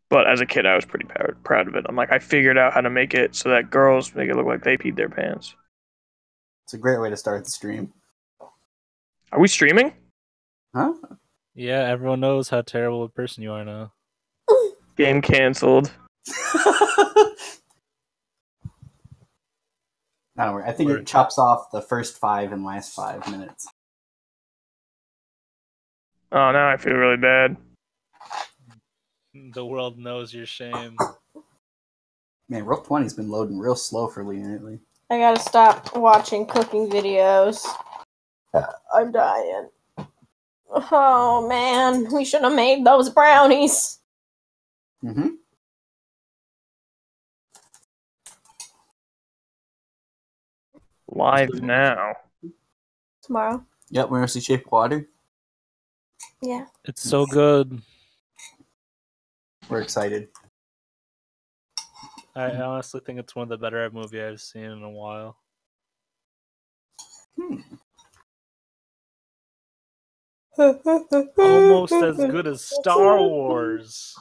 But as a kid, I was pretty proud of it. I'm like, I figured out how to make it so that girls make it look like they peed their pants. It's a great way to start the stream. Are we streaming? Huh? Yeah, everyone knows how terrible a person you are now. Game canceled. Not worry. I think it chops off the first 5 and last 5 minutes. Oh, now I feel really bad. The world knows your shame. Man, Roll 20's been loading real slow for Lee lately. I gotta stop watching cooking videos. I'm dying. Oh man, we should have made those brownies. Mm-hmm. Live now. Tomorrow. Yep, we're gonna see Shape of Water. Yeah. It's so good. We're excited. I honestly think it's one of the better movies I've seen in a while. Almost as good as Star Wars.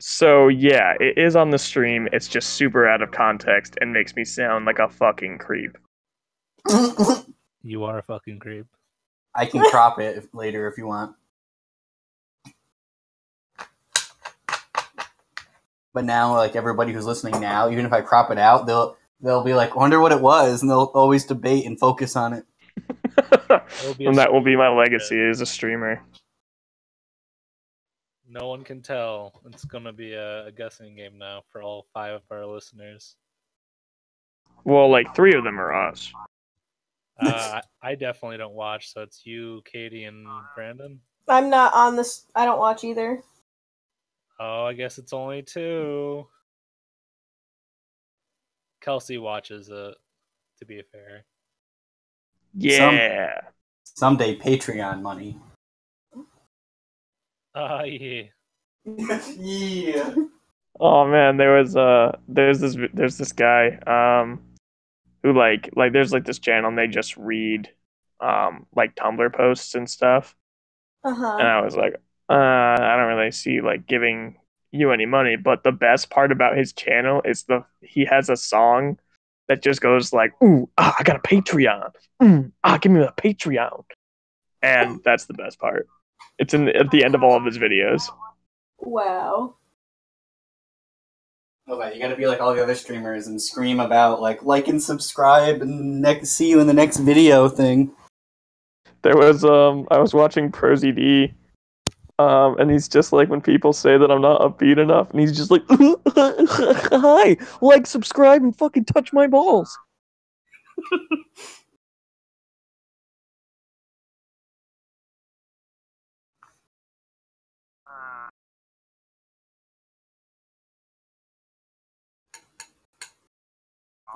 So yeah, it is on the stream. It's just super out of context and makes me sound like a fucking creep. You are a fucking creep. I can crop it later if you want. But now, like, everybody who's listening now, even if I crop it out, they'll be like, wonder what it was, and they'll always debate and focus on it. And that will be my legacy as a streamer. No one can tell. It's gonna be a guessing game now for all 5 of our listeners. Well, like 3 of them are us. I definitely don't watch, so it's you, Katie, and Brandon. I'm not on this. I don't watch either. Oh, I guess it's only 2. Kelsey watches it, to be fair. Yeah. Someday Patreon money. Yeah. Yeah. Oh man, there's this guy who like there's like this channel and they just read like Tumblr posts and stuff. And I was like, I don't really see like giving you any money, but the best part about his channel is he has a song that just goes like, ooh, I got a Patreon. Give me a Patreon. And that's the best part. It's at the end of all of his videos. Wow. Okay, you gotta be like all the other streamers and scream about like and subscribe and see you in the next video thing. There was I was watching ProZD, and he's just like when people say that I'm not upbeat enough, and he's just like, hi, like, subscribe, and fucking touch my balls.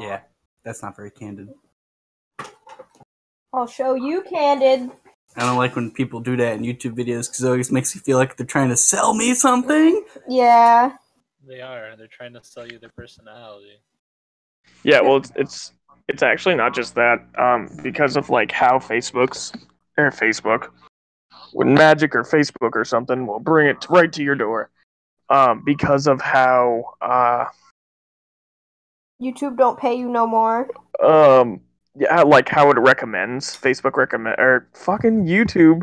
Yeah, that's not very candid. I'll show you candid. I don't like when people do that in YouTube videos because it always makes me feel like they're trying to sell me something. Yeah. They are. They're trying to sell you their personality. Yeah, well, it's actually not just that. Because of like how Facebook, when Magic or Facebook or something will bring it right to your door. Because of how YouTube don't pay you no more. yeah, like how it recommends. Facebook or fucking YouTube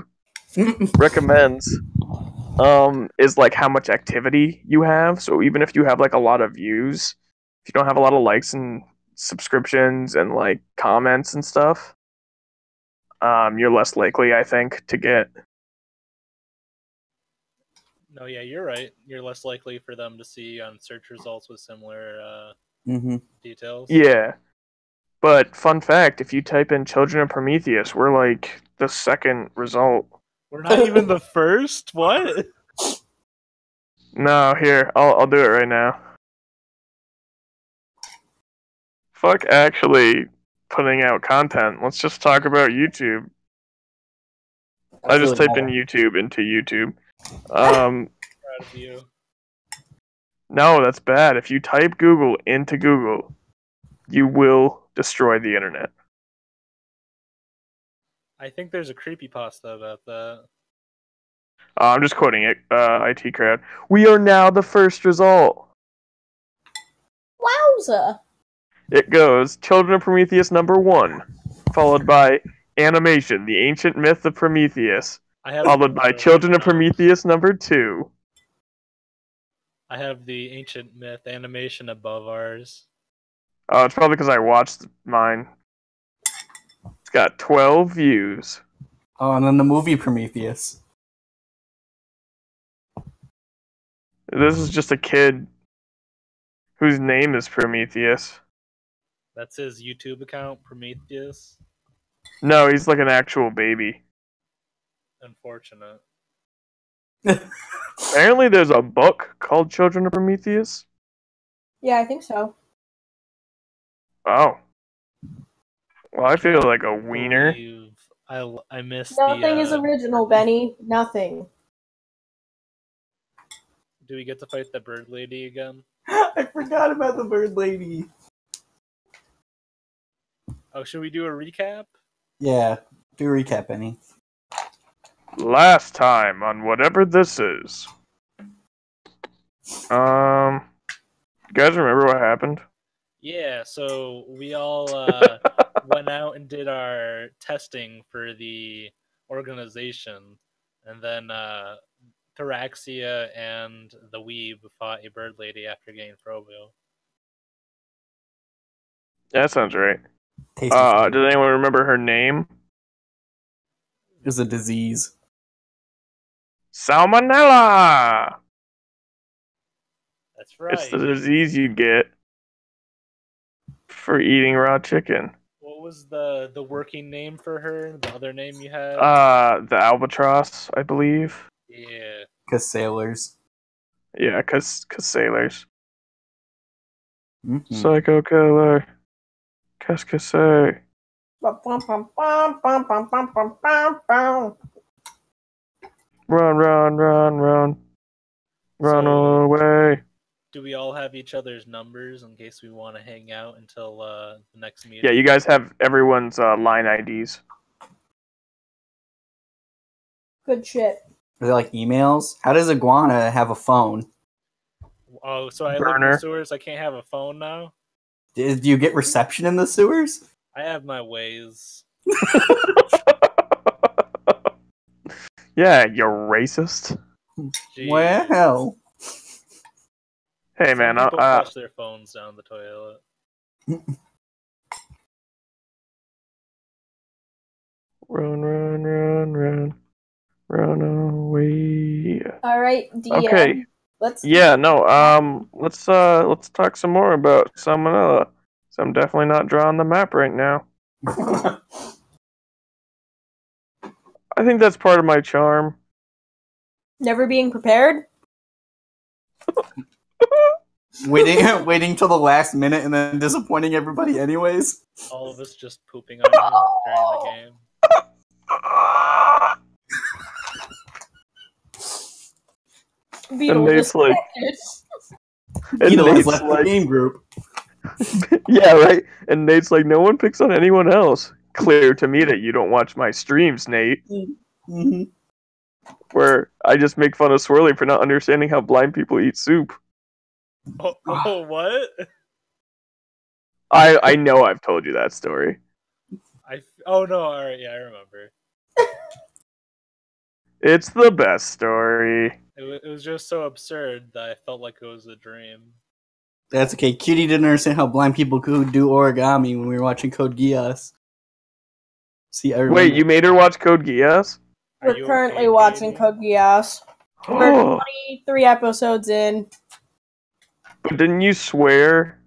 recommends. Is like how much activity you have. So even if you have like a lot of views, if you don't have a lot of likes and subscriptions and like comments and stuff, you're less likely, I think, to get. No, yeah, you're right. You're less likely for them to see on search results with similar details. Yeah. But fun fact, if you type in Children of Prometheus, we're like the second result. We're not even the first? What? No, here, I'll do it right now. Fuck actually putting out content. Let's just talk about YouTube. I just typed in YouTube into YouTube. Proud of you. No, that's bad. If you type Google into Google, you will destroy the internet. I think there's a creepypasta about that. I'm just quoting it. IT crowd. We are now the first result. Wowza. It goes Children of Prometheus #1, followed by Animation, the Ancient Myth of Prometheus, followed by Children of Prometheus #2. I have the Ancient Myth Animation above ours. Oh, it's probably because I watched mine. It's got 12 views. Oh, and then the movie Prometheus. This is just a kid whose name is Prometheus. That's his YouTube account, Prometheus. No, he's like an actual baby. Unfortunate. Apparently there's a book called Children of Prometheus. Yeah, I think so. Oh. Well, I feel like a wiener. I missed Nothing is original, Benny. Nothing. Do we get to fight the bird lady again? I forgot about the bird lady. Oh, should we do a recap? Yeah, do a recap, Benny. Last time on whatever this is. You guys remember what happened? Yeah, so we all went out and did our testing for the organization, and then Theraxia and the Weeb fought a bird lady after getting Frobio. That sounds right. Does anyone remember her name? It was a disease. Salmonella! That's right. It's the disease you get for eating raw chicken. What was the working name for her? The other name you had? The albatross, I believe. Yeah. Because sailors. Yeah, cause sailors. Mm-hmm. Psycho killer. Cascase. Run, run, run, run. Run away. Do we all have each other's numbers in case we want to hang out until the next meeting? Yeah, you guys have everyone's line IDs. Good shit. Are they like emails? How does Iguana have a phone? Oh, so I live in the sewers, I can't have a phone now? Do you get reception in the sewers? I have my ways. Yeah, you're racist. Jeez. Well. Hey, Some man. people flush their phones down the toilet. Run, run, run, run. Run away. All right, DM. Okay. Let's talk some more about Salmonella. So I'm definitely not drawing the map right now. I think that's part of my charm. Never being prepared? waiting till the last minute and then disappointing everybody anyways. All of us just pooping on you during the game. And Nate's like, left the game group. Yeah, right. And Nate's like, no one picks on anyone else. Clear to me that you don't watch my streams, Nate. Mm-hmm. Where I just make fun of Swirly for not understanding how blind people eat soup. Oh what? I know I've told you that story. Oh no, alright, yeah, I remember. It's the best story. It was just so absurd that I felt like it was a dream. That's okay. Cutie didn't understand how blind people could do origami when we were watching Code Geass. See, wait, you made her watch Code Geass? We're currently watching Code Geass. We're 23 episodes in. But didn't you swear?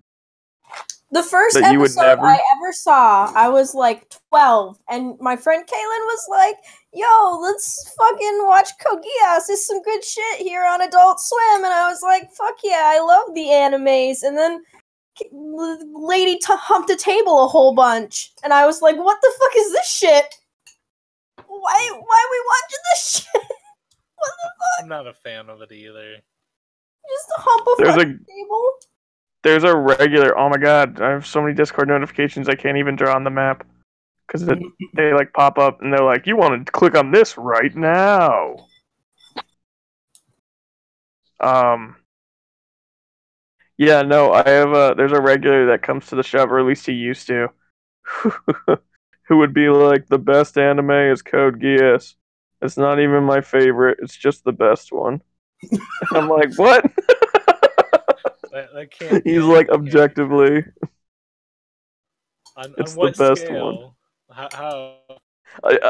The first episode I ever saw, I was like 12, and my friend Kaylin was like, yo, let's fucking watch Code Geass. There's some good shit here on Adult Swim. And I was like, fuck yeah, I love the animes. And then lady humped a table a whole bunch. And I was like, what the fuck is this shit? Why are we watching this shit? What the fuck? I'm not a fan of it either. Just hump a fucking table? There's a regular, oh my god, I have so many Discord notifications I can't even draw on the map. Because they like pop up and they're like, you want to click on this right now. Yeah, no, I have there's a regular that comes to the shop, or at least he used to, who would be like, the best anime is Code Geass. It's not even my favorite, it's just the best one. I'm like, what? I can't. He's like, objectively, on what the best scale? one. How?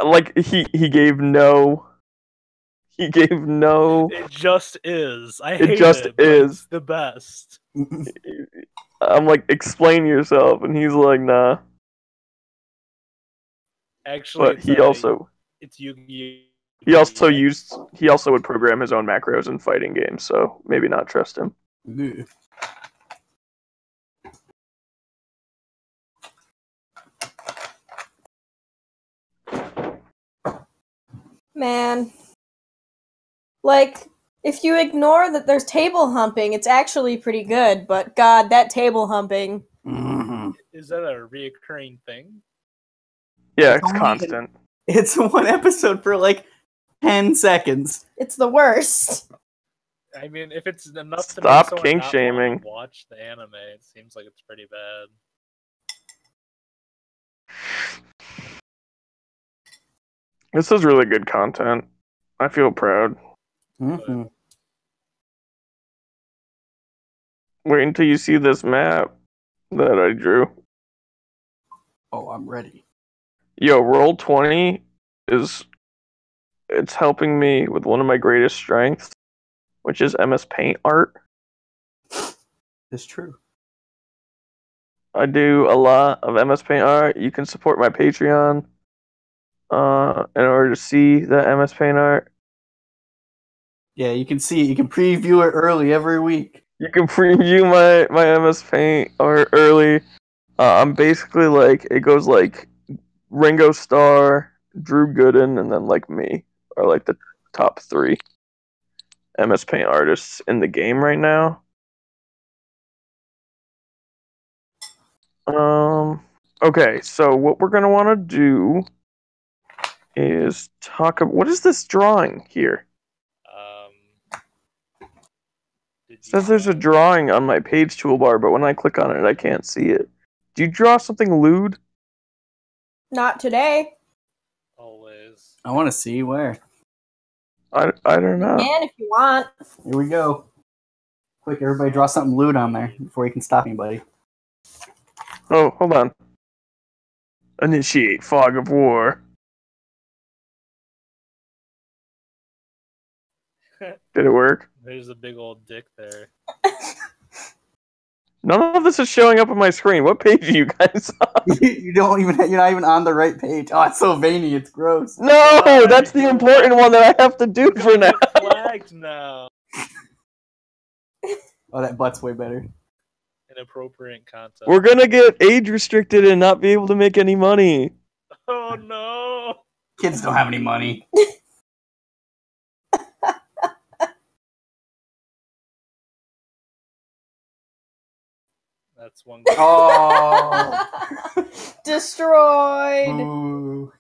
Like he gave no. He gave no. It just is. I It hate just it, but is. it's the best. I'm like, explain yourself, and he's like, nah. Actually, But he also. It's Yu-Gi-Oh! He also would program his own macros in fighting games, so maybe not trust him. Man. Like, if you ignore that there's table humping, it's actually pretty good, but god, that table humping. Mm-hmm. Is that a reoccurring thing? Yeah, it's constant. It's one episode for like 10 seconds. It's the worst. I mean, if it's enough to Stop make someone kink not shaming. want to watch the anime, it seems like it's pretty bad. This is really good content. I feel proud. Mm-hmm. Wait until you see this map that I drew. Oh, I'm ready. Yo, Roll20 it's helping me with one of my greatest strengths, which is MS Paint art. It's true. I do a lot of MS Paint art. You can support my Patreon in order to see the MS Paint art. Yeah, you can see it. You can preview it early every week. You can preview my MS Paint art early. I'm basically like, it goes like Ringo Starr, Drew Gooden, and then like me are like the top 3 MS Paint artists in the game right now. Okay, so what we're gonna want to do is talk about, what is this drawing here? It says there's a drawing on my page toolbar, but when I click on it, I can't see it. Do you draw something lewd? Not today. Always. I want to see where. I don't know. You can if you want. Here we go. Quick, everybody draw something lewd on there before you can stop anybody. Oh, hold on. Initiate Fog of War. Did it work? There's a big old dick there. None of this is showing up on my screen. What page are you guys on? You're not even on the right page. Oh, it's so veiny, it's gross. No, that's the important one that I have to do for now. Flagged now. Oh, that butt's way better. Inappropriate content. We're gonna get age restricted and not be able to make any money. Oh no! Kids don't have any money. That's one. Oh, destroyed. Ooh.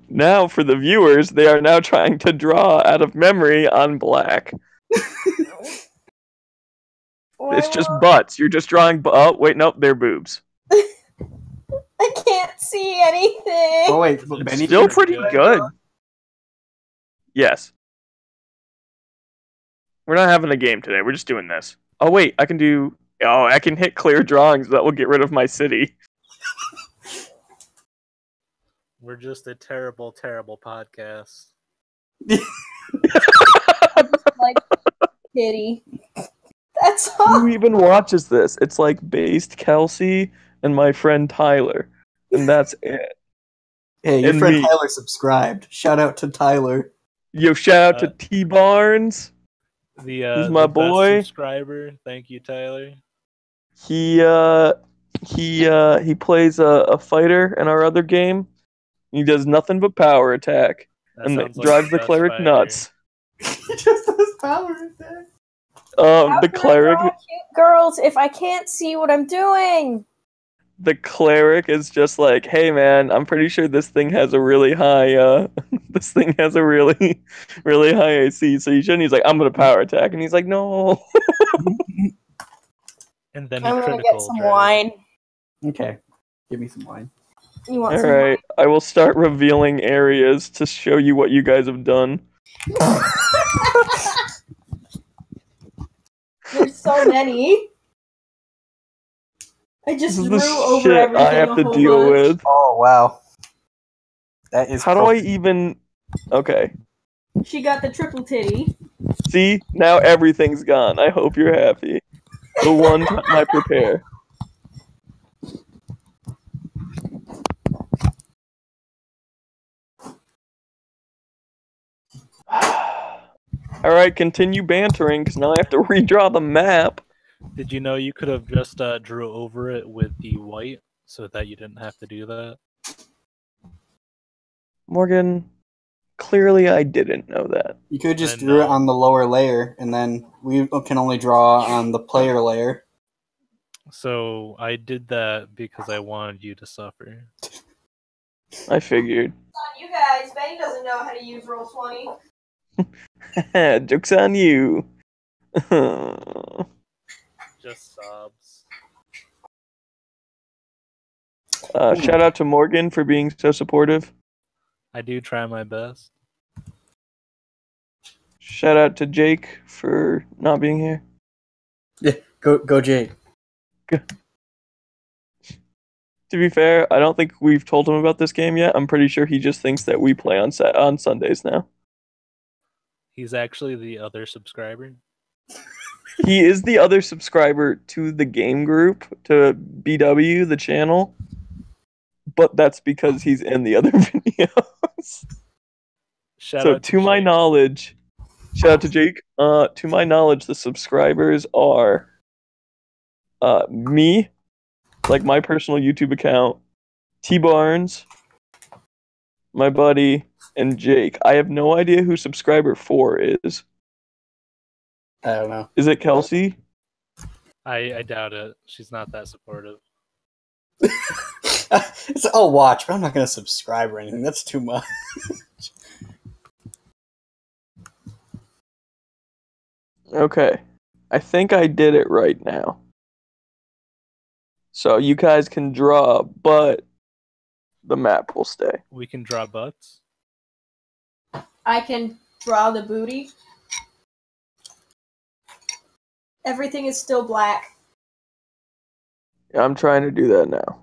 Now, for the viewers, they are now trying to draw out of memory on black. It's just butts. You're just drawing. Oh, wait, nope, they're boobs. I can't see anything. Oh wait, Benny, still pretty good. Yes. We're not having a game today. We're just doing this. Oh wait, I can do. Oh, I can hit clear drawings. That will get rid of my city. We're just a terrible, terrible podcast. Like kitty. That's all. Who even watches this? It's like Based Kelsey and my friend Tyler, and that's it. Hey, your friend Tyler subscribed. Shout out to Tyler. Yo, shout out to T Barnes. He's my boy. Subscriber. Thank you, Tyler. He plays a fighter in our other game. He does nothing but power attack, and drives the cleric nuts. He just does power attack. The cleric. Cute girls, if I can't see what I'm doing. the cleric is just like, hey man, I'm pretty sure this thing has a really high this thing has a really really high AC, so you shouldn't. He's like, I'm gonna power attack, and he's like, no. And then I'm gonna get some wine. Okay, give me some wine. You want All some right, I will start revealing areas to show you what you guys have done. There's so many. I just This is drew the over shit everything I have a to whole deal bunch. with. Oh wow, that is. How do I even? Okay. She got the triple titty. See, now everything's gone. I hope you're happy. The one time I prepare. Alright, continue bantering, because now I have to redraw the map. Did you know you could have just drew over it with the white so that you didn't have to do that? Morgan, clearly I didn't know that. You could just drew it on the lower layer, and then we can only draw on the player layer. So I did that because I wanted you to suffer. I figured. You guys, Benny doesn't know how to use Roll20. Joke's on you. Just sobs. Shout out to Morgan for being so supportive. I do try my best. Shout out to Jake for not being here. Yeah, go Jake. To be fair, I don't think we've told him about this game yet. I'm pretty sure he just thinks that we play on Sundays now. He's actually the other subscriber. He is the other subscriber to the game group, to BW, the channel. But that's because he's in the other videos. Shout out to my knowledge, shout out to Jake. To my knowledge, the subscribers are me, like my personal YouTube account, T Barnes, my buddy, and Jake. I have no idea who subscriber 4 is. I don't know. Is it Kelsey? I doubt it. She's not that supportive. I'll watch, but I'm not going to subscribe or anything. That's too much. Okay. I think I did it right now. So you guys can draw, but the map will stay. We can draw butts. I can draw the booty. Everything is still black. Yeah, I'm trying to do that now.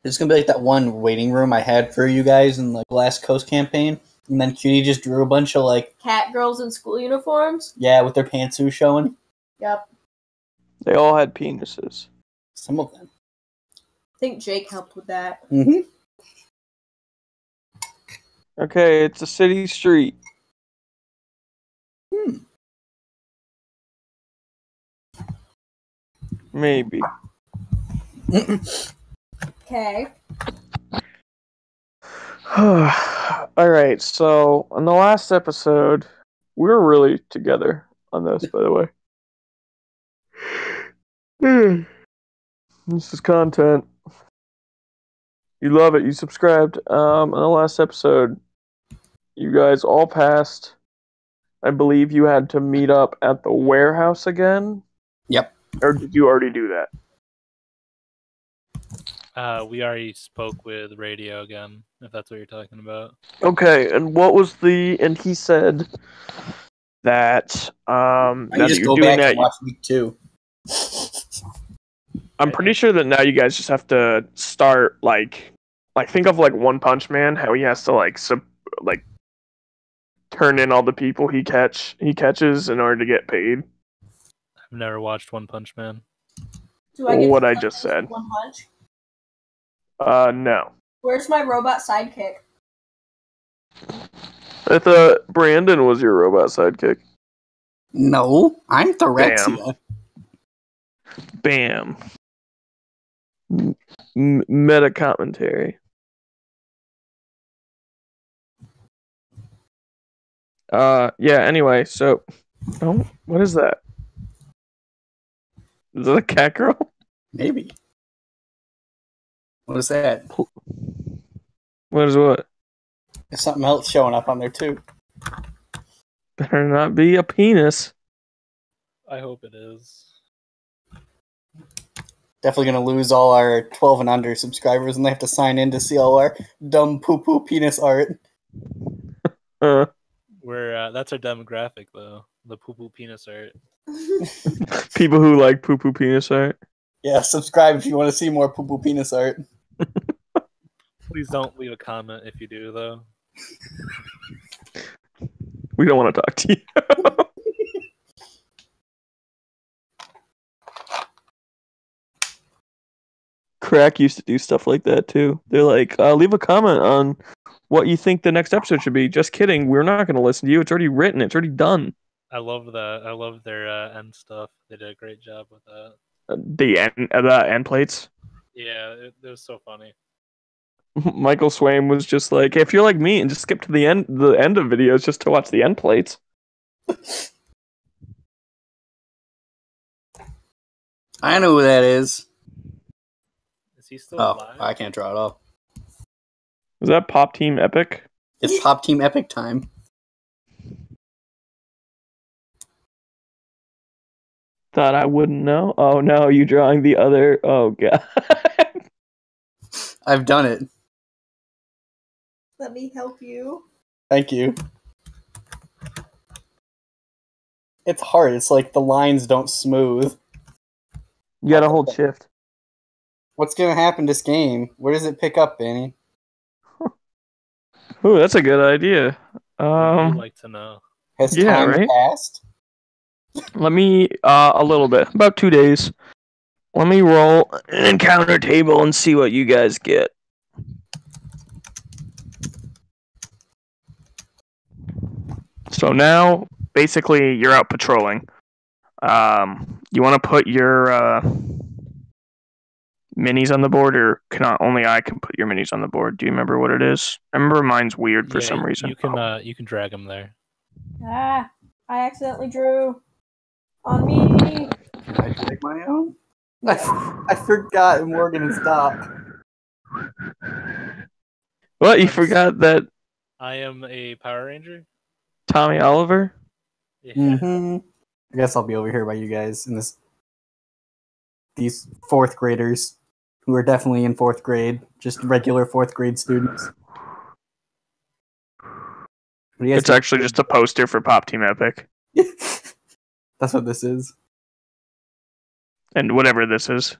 It's going to be like that one waiting room I had for you guys in the last Coast campaign. And then Cutie just drew a bunch of cat girls in school uniforms? Yeah, with their pantsuits showing. Yep. They all had penises. Some of them. I think Jake helped with that. Mm-hmm. Okay, it's a city street. Maybe. Okay. Alright, so on the last episode, we were really together on this, by the way. This is content. You love it, you subscribed. On the last episode, you guys all passed. I believe you had to meet up at the warehouse again? Yep. Or did you already do that? We already spoke with Radio again, if that's what you're talking about. Okay, and what was and he said that now just that go you're doing back that, and watch week 2. I'm pretty sure that now you guys just have to start think of One Punch Man, how he has to turn in all the people he catches in order to get paid. I've never watched One Punch Man. Do I get what I just said? One Punch? No. Where's my robot sidekick? I thought Brandon was your robot sidekick. No, I'm Thorexia. Bam. Meta commentary. Yeah, anyway, so... Oh, what is that? Is that a cat girl? Maybe. What is that? What is what? There's something else showing up on there too. Better not be a penis. I hope it is. Definitely gonna lose all our 12 and under subscribers, and they have to sign in to see all our dumb poo-poo penis art. That's our demographic, though. The poo-poo penis art. People who like poo-poo penis art. Yeah, subscribe if you want to see more poo-poo penis art. Please don't leave a comment if you do, though. We don't want to talk to you. Crack used to do stuff like that too. They're like, leave a comment on what you think the next episode should be. Just kidding. We're not going to listen to you. It's already written. It's already done. I love that. I love their end stuff. They did a great job with that. The end plates. Yeah, it was so funny. Michael Swaim was just like, hey, if you're like me and just skip to the end of videos just to watch the end plates. I know who that is. Is he still alive? I can't draw it off. Is that Pop Team Epic? It's Pop Team Epic time. Thought I wouldn't know. Oh no, you drawing the other? Oh god. I've done it. Let me help you. Thank you. It's hard. It's like the lines don't smooth. You gotta hold shift. What's gonna happen this game? Where does it pick up, Benny? Ooh, that's a good idea. I'd like to know. Has time passed? Let me a little bit, about 2 days. Let me roll an encounter table and see what you guys get. So now, basically, you're out patrolling. You want to put your minis on the board, or only I can put your minis on the board? Do you remember what it is? I remember mine's weird for some reason. You can drag them there. Ah, I accidentally drew on me. Can I drag my own? I forgot Morgan and Stop. What? You forgot that I am a Power Ranger? Tommy Oliver? Yeah. Mm-hmm. I guess I'll be over here by you guys in these fourth graders who are definitely in fourth grade, just regular fourth grade students. It's actually just a poster for Pop Team Epic. That's what this is. And whatever this is.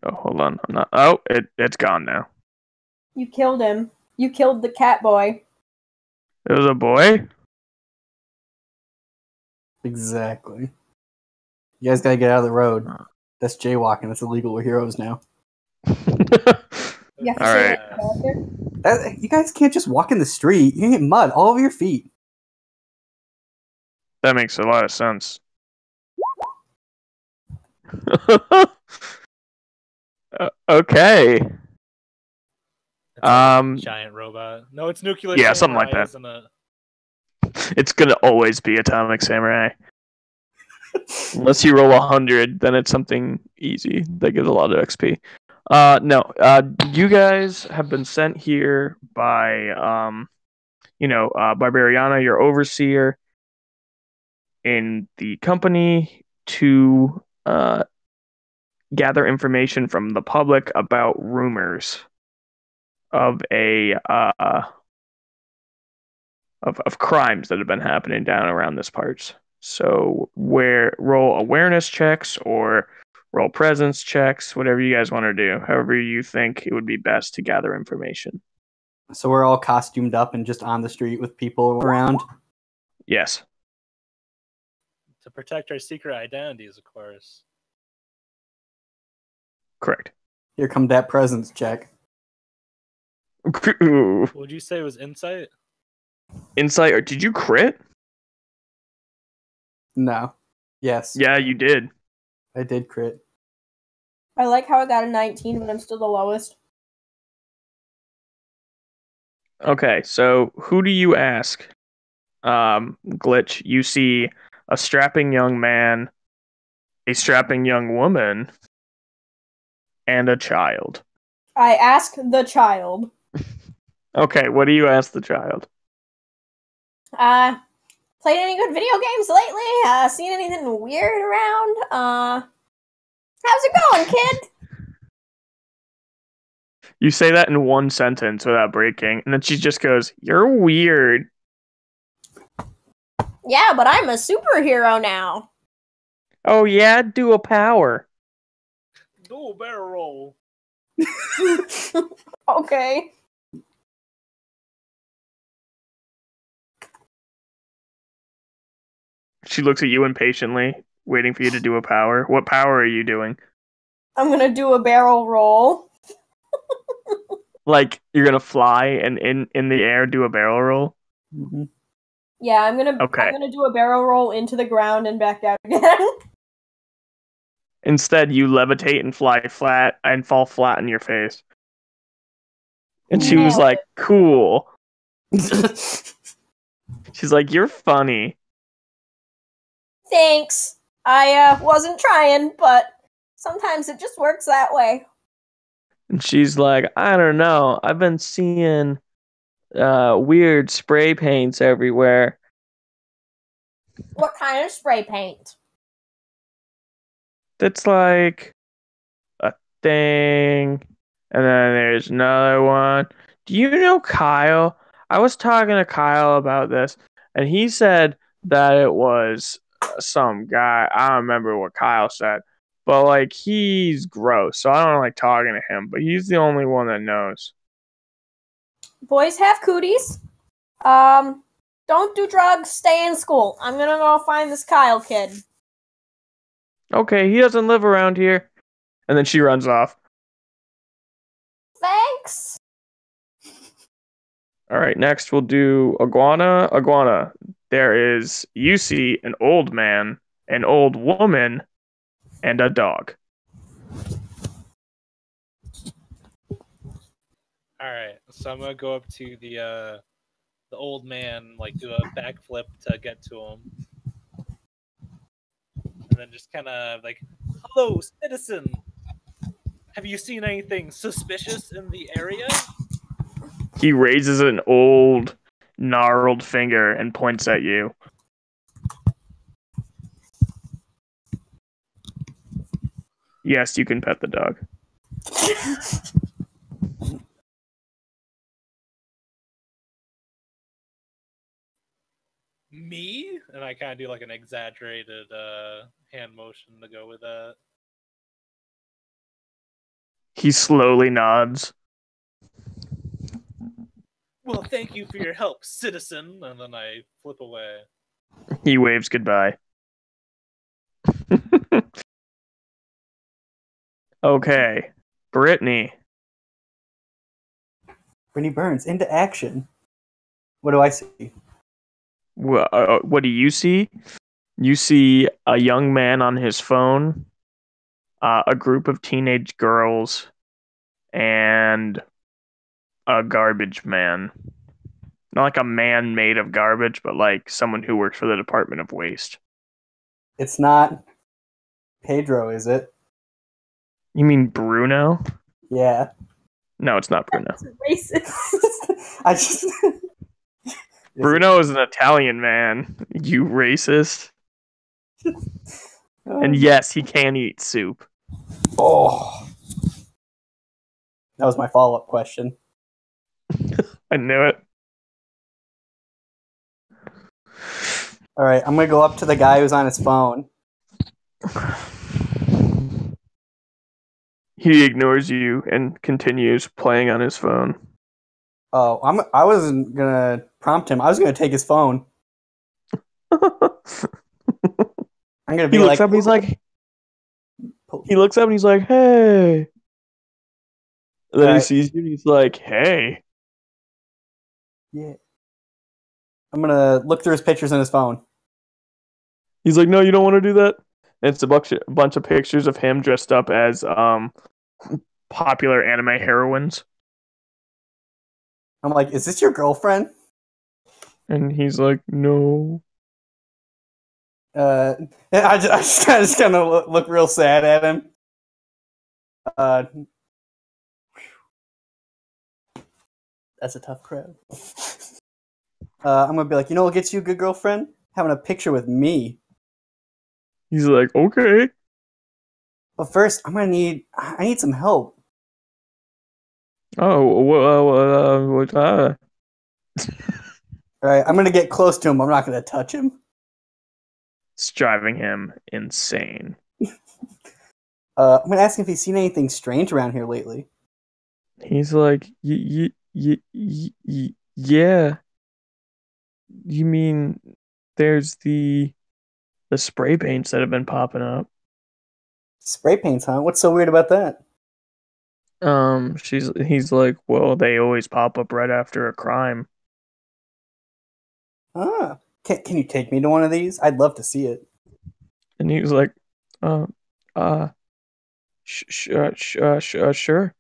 Oh, hold on. I'm not. Oh, it's gone now. You killed him. You killed the cat boy. It was a boy? Exactly. You guys gotta get out of the road. That's jaywalking. That's illegal. We're heroes now. You all right. You guys can't just walk in the street. You can get mud all over your feet. That makes a lot of sense. Okay. It's like a giant robot. No, it's nuclear. Yeah, something like that. Isn't it? It's gonna always be Atomic Samurai. Unless you roll 100, then it's something easy that gives a lot of XP. No. You guys have been sent here by Barbariana, your overseer in the company, to gather information from the public about rumors of of crimes that have been happening down around this parts. So roll awareness checks or roll presence checks, whatever you guys want to do, however you think it would be best to gather information. So we're all costumed up and just on the street with people around? Yes. To protect our secret identities, of course. Correct. Here come that presence check. Would you say it was insight? Insight, or did you crit? No. Yes. Yeah, you did. I did crit. I like how I got a 19, but I'm still the lowest. Okay, so who do you ask? Glitch, you see a strapping young man, a strapping young woman, and a child. I ask the child. Okay, what do you ask the child? Played any good video games lately? Seen anything weird around? How's it going, kid? You say that in one sentence without breaking, and then she just goes, "You're weird." Yeah, but I'm a superhero now. Oh yeah, do a power. Do a barrel roll. Okay. She looks at you impatiently, waiting for you to do a power. What power are you doing? I'm gonna do a barrel roll. Like, you're gonna fly and in the air do a barrel roll? Mm-hmm. Yeah, I'm gonna do a barrel roll into the ground and back down again. Instead, you levitate and fly flat and fall flat in your face. And she was like, cool. She's like, you're funny. Thanks. I wasn't trying, but sometimes it just works that way. And she's like, I don't know. I've been seeing weird spray paints everywhere. What kind of spray paint? That's like a thing. And then there's another one. Do you know Kyle? I was talking to Kyle about this, and he said that it was some guy. I don't remember what Kyle said, but like, he's gross, so I don't like talking to him, but he's the only one that knows. Boys have cooties. Don't do drugs, stay in school. I'm gonna go find this Kyle kid. Okay, he doesn't live around here. And then she runs off. Thanks. All right, next we'll do Iguana. Iguana. You see an old man, an old woman, and a dog. All right, so I'm gonna go up to the old man, like do a backflip to get to him, and then just kind of like, "Hello, citizen. Have you seen anything suspicious in the area?" He raises an old, gnarled finger and points at you. Yes, you can pet the dog. Me? And I kind of do like an exaggerated hand motion to go with that. He slowly nods. Well, thank you for your help, citizen. And then I flip away. He waves goodbye. Okay, Brittany. Brittany Burns, into action. What do I see? What do you see? You see a young man on his phone, a group of teenage girls, and a garbage man. Not like a man made of garbage, but like someone who works for the Department of Waste. It's not Pedro, is it? You mean Bruno? Yeah. No, it's not Bruno. That's racist. I just... Bruno is an Italian man, you racist. And yes, he can eat soup. Oh. That was my follow-up question. I knew it. Alright, I'm gonna go up to the guy who's on his phone. He ignores you and continues playing on his phone. Oh, I wasn't gonna prompt him. I was gonna take his phone. I'm gonna be he looks up and he's like, hey. And then he sees you and he's like, hey. Yeah. I'm gonna look through his pictures on his phone. He's like, no, you don't want to do that? And it's a bunch of pictures of him dressed up as popular anime heroines. I'm like, is this your girlfriend? And he's like, no. I just kind of look real sad at him. That's a tough crowd. I'm gonna be like, what gets you a good girlfriend? Having a picture with me. He's like, okay. But first, I need some help. Oh, All right, I'm gonna get close to him. I'm not gonna touch him. It's driving him insane. I'm gonna ask him if he's seen anything strange around here lately. He's like, yeah. You mean there's the spray paints that have been popping up? Spray paints, huh? What's so weird about that? He's like, well, they always pop up right after a crime. Ah, can you take me to one of these? I'd love to see it. And he was like, sure.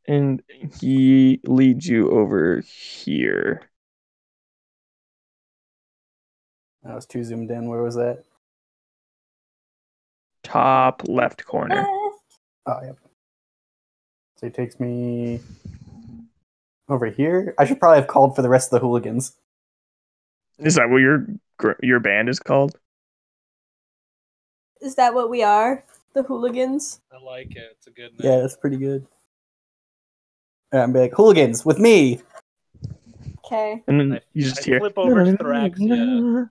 And he leads you over here. I was too zoomed in. Where was that? Top left corner. Oh, yep. So he takes me over here. I should probably have called for the rest of the hooligans. Is that what your band is called? Is that what we are? The hooligans? I like it. It's a good name. Yeah, that's pretty good. I'm be like, hooligans with me. Okay. And then you just hear. Flip over to Thoraxia.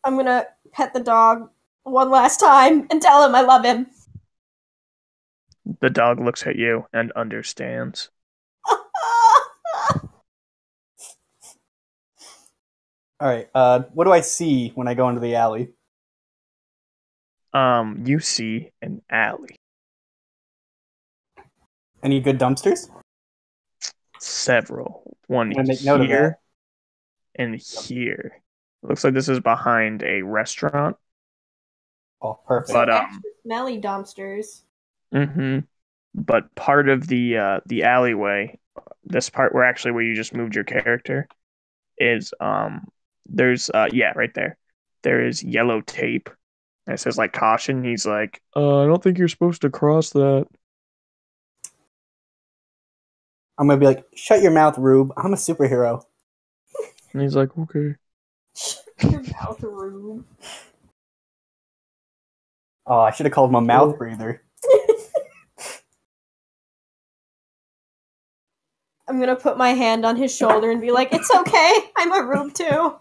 I'm gonna pet the dog one last time and tell him I love him. The dog looks at you and understands. All right. What do I see when I go into the alley? You see an alley. Any good dumpsters? Several. One here and here. Looks like this is behind a restaurant. Oh, perfect. But smelly dumpsters. Mm-hmm. But part of the alleyway, this part where you just moved your character, is there's right there. There is yellow tape. And it says like caution. He's like, I don't think you're supposed to cross that. I'm gonna be like, shut your mouth, Rube. I'm a superhero. And he's like, okay. Shut your mouth, Rube. Oh, I should have called him a mouth breather. I'm gonna put my hand on his shoulder and be like, it's okay, I'm a Rube too.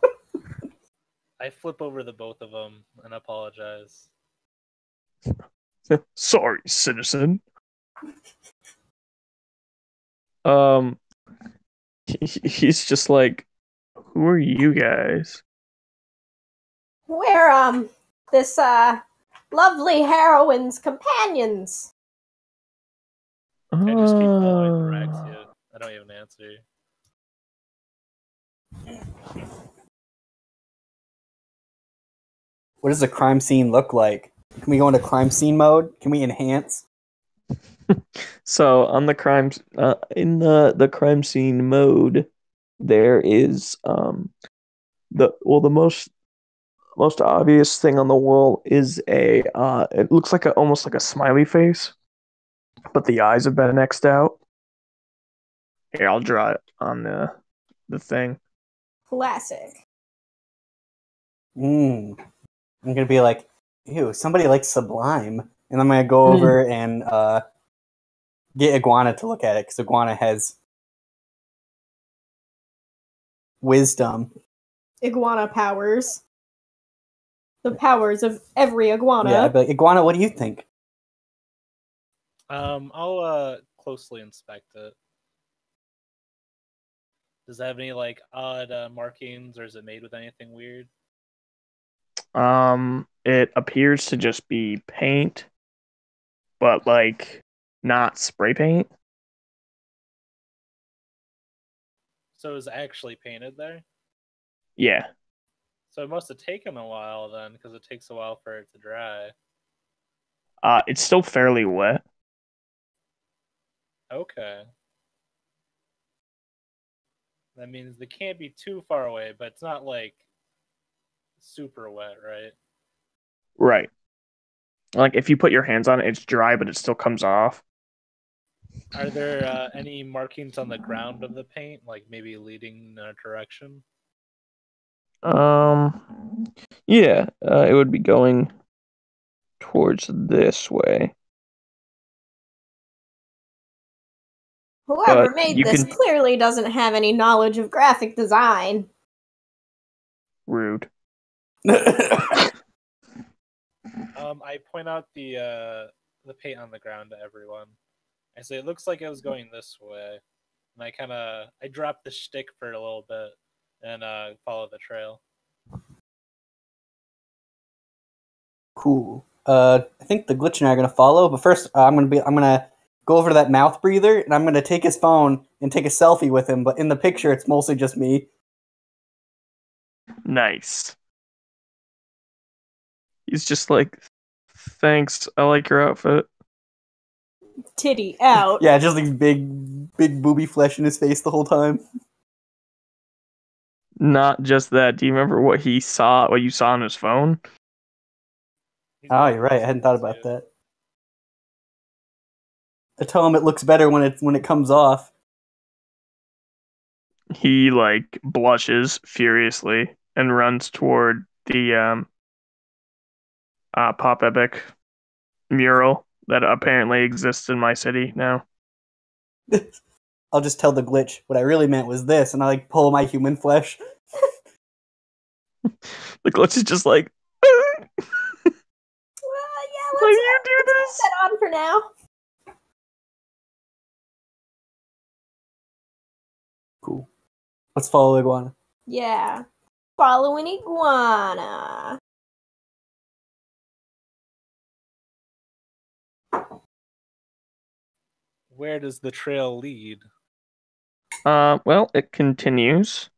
I flip over the both of them and apologize. Sorry, citizen. He's just like, who are you guys? We're this lovely heroine's companions. I just keep following Thoraxia. I don't even answer. What does a crime scene look like? Can we go into crime scene mode? Can we enhance? So on the crimes in the crime scene mode, there is the most obvious thing on the wall is a it looks like almost like a smiley face, but the eyes have been X'd out. Here, I'll draw it on the thing. Classic. I'm gonna be like, ew, somebody likes Sublime, and I'm gonna go over and get Iguana to look at it because Iguana has wisdom. Iguana powers. The powers of every iguana. Yeah, but Iguana, what do you think? I'll closely inspect it. Does it have any like odd markings, or is it made with anything weird? It appears to just be paint, but like not spray paint. So it was actually painted there? Yeah. So it must have taken a while then, because it takes a while for it to dry. It's still fairly wet. Okay. That means they can't be too far away, but it's not like super wet, right? Right. Like if you put your hands on it, it's dry, but it still comes off. Are there any markings on the ground of the paint, like maybe leading in a direction? Yeah, it would be going towards this way. Whoever made this clearly doesn't have any knowledge of graphic design. Rude. I point out the paint on the ground to everyone. I say, it looks like it was going this way. And I drop the shtick for a little bit and follow the trail. Cool. I think the glitch and I are gonna follow, but first I'm gonna go over to that mouth breather and I'm gonna take his phone and take a selfie with him, but in the picture it's mostly just me. Nice. He's just like, thanks, I like your outfit. Titty out. Yeah, just like big booby flesh in his face the whole time. Not just that. Do you remember what you saw on his phone? Oh, you're right. I hadn't thought about that. I tell him it looks better when it comes off. He like blushes furiously and runs toward the Pop Epic mural that apparently exists in my city now. I'll just tell the glitch what I really meant was this, and I like pull my human flesh. The glitch is just like, well, yeah, let's put that on for now. Cool. Let's follow Iguana. Yeah. Following Iguana. Where does the trail lead? Well, it continues.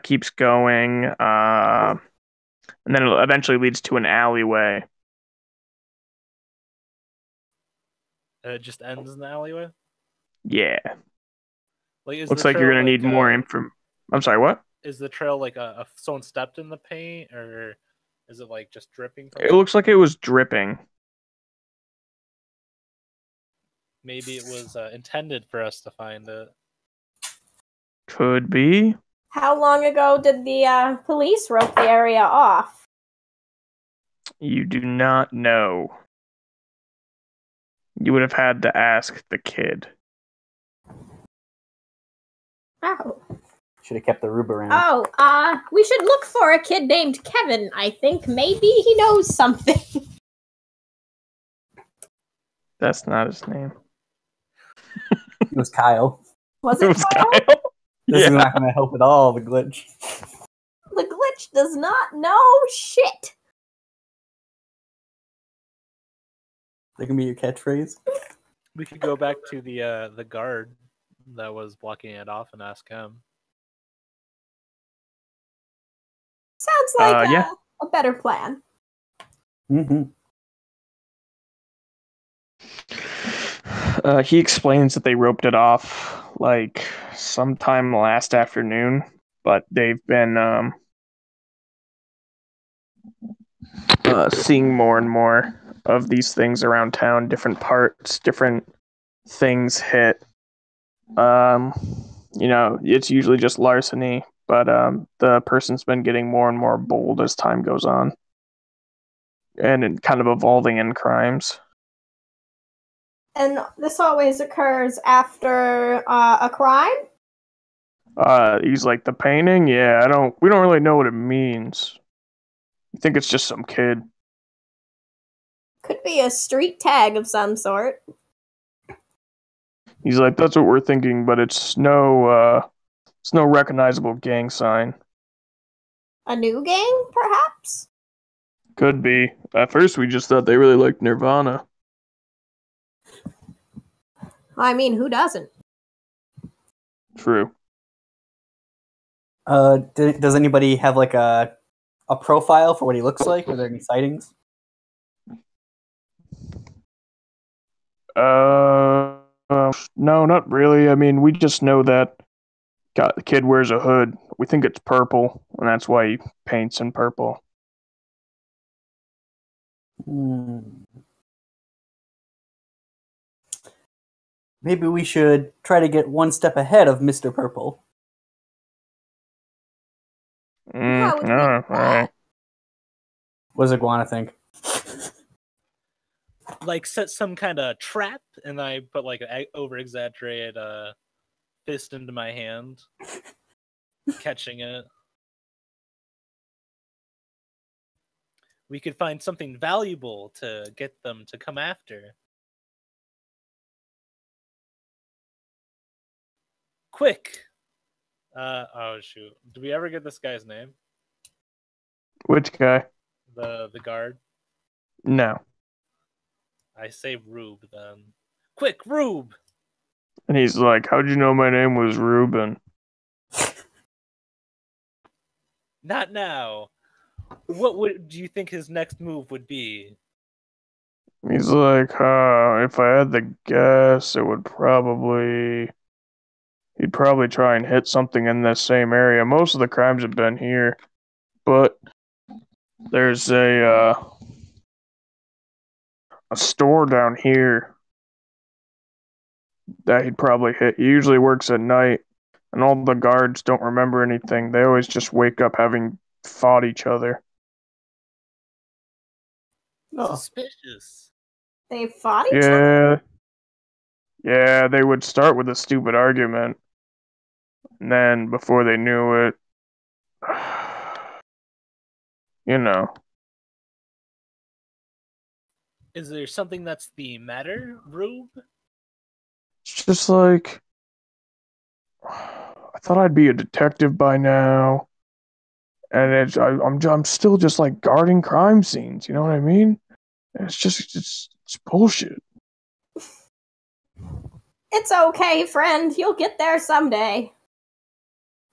Keeps going, and then it eventually leads to an alleyway. It just ends in the alleyway? Yeah. Like, looks like you're gonna need more info. I'm sorry, what? Is the trail like someone stepped in the paint, or is it like just dripping? It looks like it was dripping. Maybe it was intended for us to find it. Could be. How long ago did the police rope the area off? You do not know. You would have had to ask the kid. Oh. Should have kept the rube around. Oh, we should look for a kid named Kevin, I think. Maybe he knows something. That's not his name. It was Kyle. Was it Kyle? This is not going to help at all, the glitch. The glitch does not know shit. That can be your catchphrase. We could go back to the guard that was blocking it off and ask him. Sounds like a better plan. Mm-hmm. He explains that they roped it off like sometime last afternoon, but they've been seeing more and more of these things around town. Different parts, different things hit. It's usually just larceny, but the person's been getting more and more bold as time goes on, and kind of evolving in crimes. And this always occurs after a crime? He's like, the painting? Yeah, we don't really know what it means. I think it's just some kid. Could be a street tag of some sort. He's like, that's what we're thinking, but it's no recognizable gang sign. A new gang, perhaps? Could be. At first, we just thought they really liked Nirvana. I mean, who doesn't? True. Does anybody have like a profile for what he looks like? Are there any sightings? No, not really. I mean, we just know that The kid wears a hood. We think it's purple, and that's why he paints in purple. Maybe we should try to get one step ahead of Mr. Purple. How would we do that? Right. What does Iguana think? Like set some kind of trap, and I put like an over-exaggerated fist into my hand, catching it. We could find something valuable to get them to come after. Quick! Oh shoot. Do we ever get this guy's name? Which guy? The guard? No. I say Rube then. Quick, Rube! And he's like, how'd you know my name was Ruben? Not now. What do you think his next move would be? He's like, if I had to guess, he'd probably try and hit something in this same area. Most of the crimes have been here, but there's a store down here that he'd probably hit. He usually works at night, and all the guards don't remember anything. They always just wake up having fought each other. Suspicious. They fought each other? Yeah, they would start with a stupid argument, and then before they knew it, you know. Is there something that's the matter, Rube? It's just like, I thought I'd be a detective by now, and I'm still just like guarding crime scenes. You know what I mean? And it's bullshit. It's okay, friend. You'll get there someday.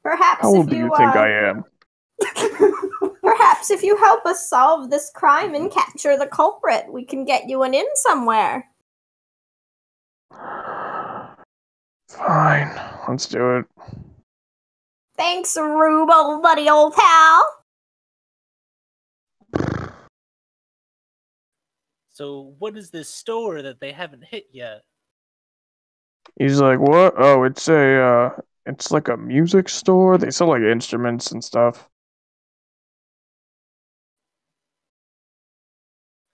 Perhaps How old do you think I am? Perhaps if you help us solve this crime and capture the culprit, we can get you an in somewhere. Fine, let's do it. Thanks, Rube, old buddy, old pal. So what is this store that they haven't hit yet? He's like, what? Oh, it's like a music store. They sell like instruments and stuff.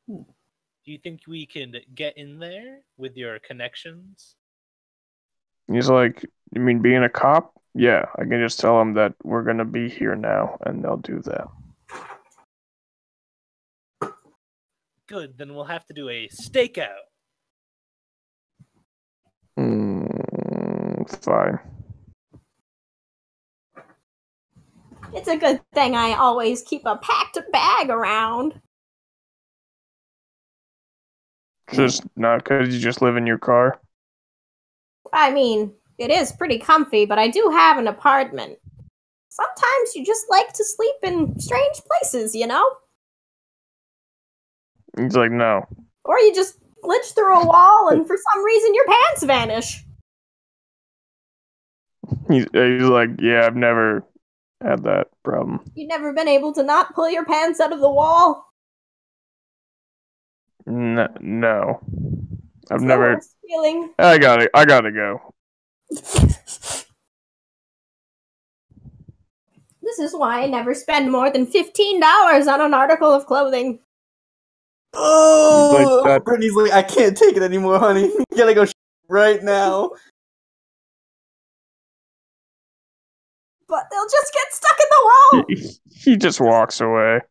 Do you think we can get in there with your connections? He's like, you mean being a cop? Yeah, I can just tell them that we're gonna be here now, and they'll do that. Good, then we'll have to do a stakeout. Fine. It's a good thing I always keep a packed bag around. Just not because you just live in your car. I mean, it is pretty comfy, but I do have an apartment. Sometimes you just like to sleep in strange places, you know? He's like, no. Or you just glitch through a wall and for some reason your pants vanish. He's like, yeah, I've never had that problem. You've never been able to not pull your pants out of the wall? No. I've It's never. The worst feeling. I gotta go. This is why I never spend more than $15 on an article of clothing. Oh, like Brittany's like, I can't take it anymore, honey. You gotta go right now. But they'll just get stuck in the wall. He just walks away.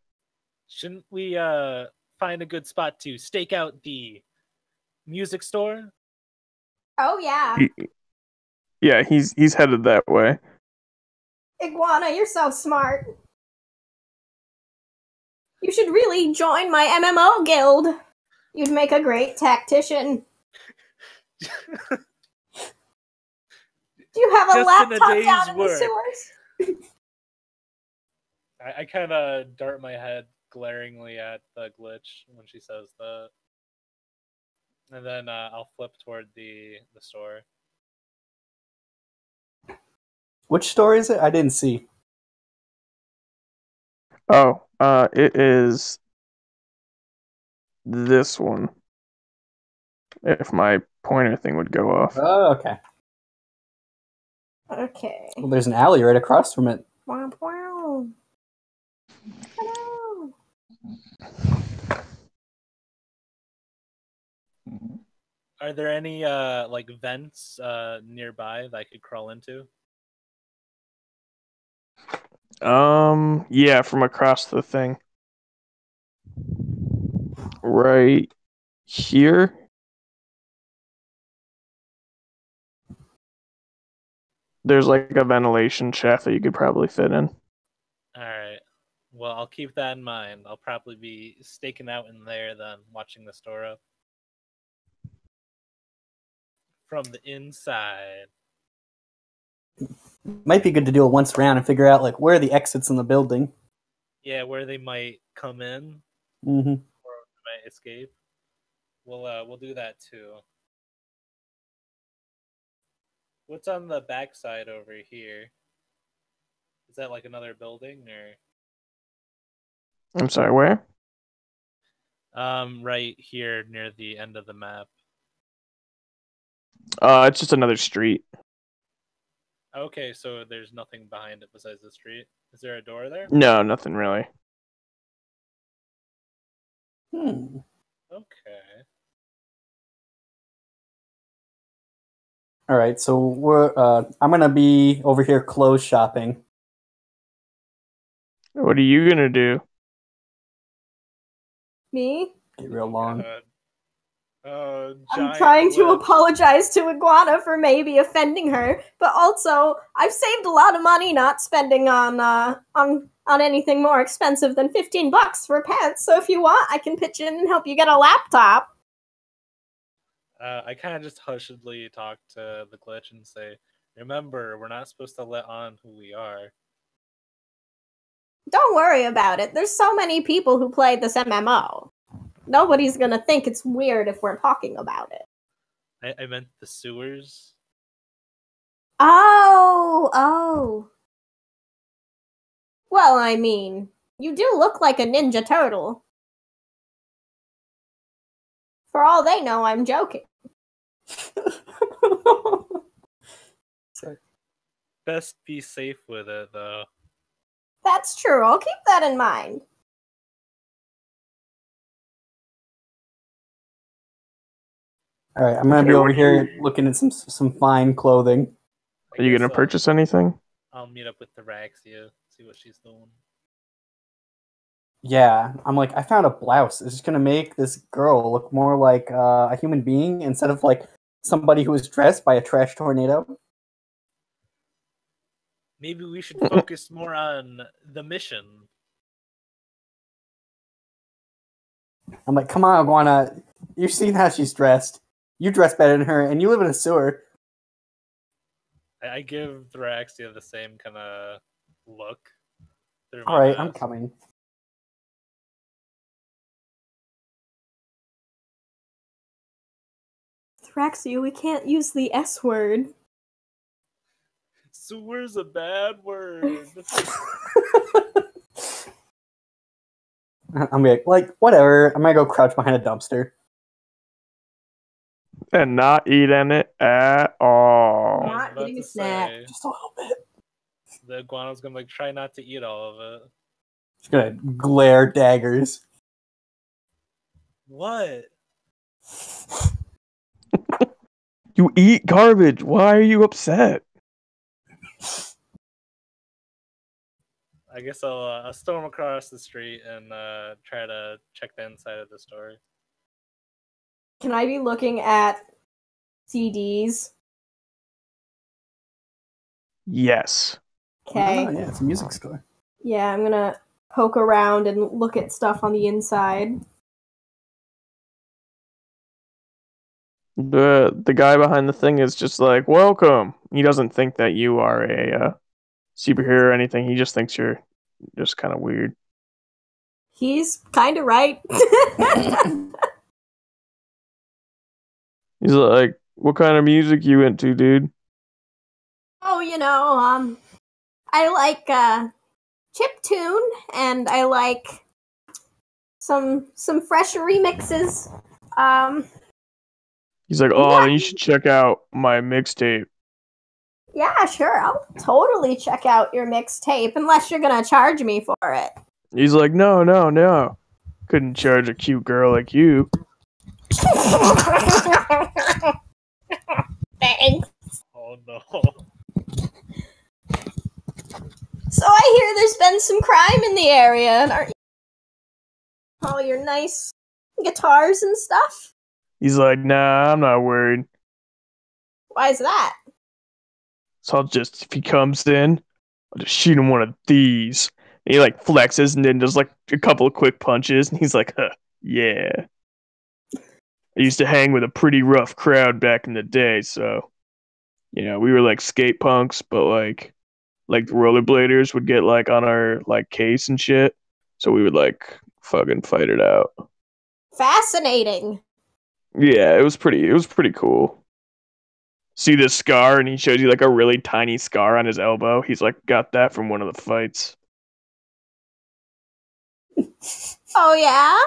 Shouldn't we find a good spot to stake out the music store? Oh yeah. Yeah, he's headed that way. Iguana, you're so smart. You should really join my MMO guild. You'd make a great tactician. Do you have a Just laptop in a down day's in work. the sewers? I kind of dart my head glaringly at the glitch when she says that. And then I'll flip toward the store. Which store is it? I didn't see. Oh, it is this one. If my pointer thing would go off. Oh, okay. Okay. Well, there's an alley right across from it. Wow, wow. Hello. Are there any like vents nearby that I could crawl into? Yeah, from across the thing. Right here. There's like a ventilation shaft that you could probably fit in. Alright. Well, I'll keep that in mind. I'll probably be staking out in there then, watching the store up. From the inside. Might be good to do it once around and figure out like where are the exits in the building. Yeah, where they might come in. Mm-hmm. Or might escape. We'll do that too. What's on the backside over here? Is that like another building or? I'm sorry, where? Right here near the end of the map. It's just another street. Okay, so there's nothing behind it besides the street. Is there a door there? No, nothing really. Okay. All right, so we're I'm gonna be over here clothes shopping. What are you gonna do? Me? Get real long. I'm trying to apologize to Iguana for maybe offending her, but also I've saved a lot of money not spending on anything more expensive than $15 for pets. So if you want, I can pitch in and help you get a laptop. I kind of just hushedly talk to the glitch and say, "Remember, we're not supposed to let on who we are." Don't worry about it. There's so many people who play this MMO. Nobody's gonna think it's weird if we're talking about it. I meant the sewers. Oh. Well, I mean, you do look like a Ninja Turtle. For all they know, I'm joking. Sorry. Best be safe with it, though. That's true. I'll keep that in mind. All right, I'm gonna be over here looking at some fine clothing. Are you gonna purchase anything? I'll meet up with Theraxia, see what she's doing. Yeah, I'm like, I found a blouse. It's just gonna make this girl look more like a human being instead of like somebody who was dressed by a trash tornado. Maybe we should focus more on the mission. I'm like, come on, Iguana. You've seen how she's dressed. You dress better than her, and you live in a sewer. I give Theraxia the same kind of look. All right, I'm coming. Theraxia, we can't use the S word. Sewer's a bad word. I'm like, whatever. I'm gonna go crouch behind a dumpster. And not eating it at all. Not eating a snack. Just a little bit. The iguana's gonna like try not to eat all of it. She's gonna glare daggers. What? You eat garbage. Why are you upset? I guess I'll storm across the street and try to check the inside of the store. Can I be looking at CDs? Yes. Okay. Oh, yeah, it's a music store. Yeah, I'm gonna poke around and look at stuff on the inside. The guy behind the thing is just like, welcome. He doesn't think that you are a superhero or anything. He just thinks you're just kind of weird. He's kind of right. He's like, what kind of music you into, dude? Oh, I like chiptune, and I like some fresh remixes. He's like, oh, then you should check out my mixtape. Yeah, sure. I'll totally check out your mixtape, unless you're gonna charge me for it. He's like, no. Couldn't charge a cute girl like you. Thanks. Oh no. So I hear there's been some crime in the area, and aren't you all your nice guitars and stuff? He's like, nah, I'm not worried. Why is that? So if he comes in, I'll just shoot him one of these. And he like flexes and then does like a couple of quick punches, and he's like, yeah. I used to hang with a pretty rough crowd back in the day, so we were like skate punks, but like the rollerbladers would get like on our like case and shit, so we would like fucking fight it out. Fascinating. Yeah, it was pretty cool. See this scar, and he shows you like a really tiny scar on his elbow. He's like got that from one of the fights. Oh yeah?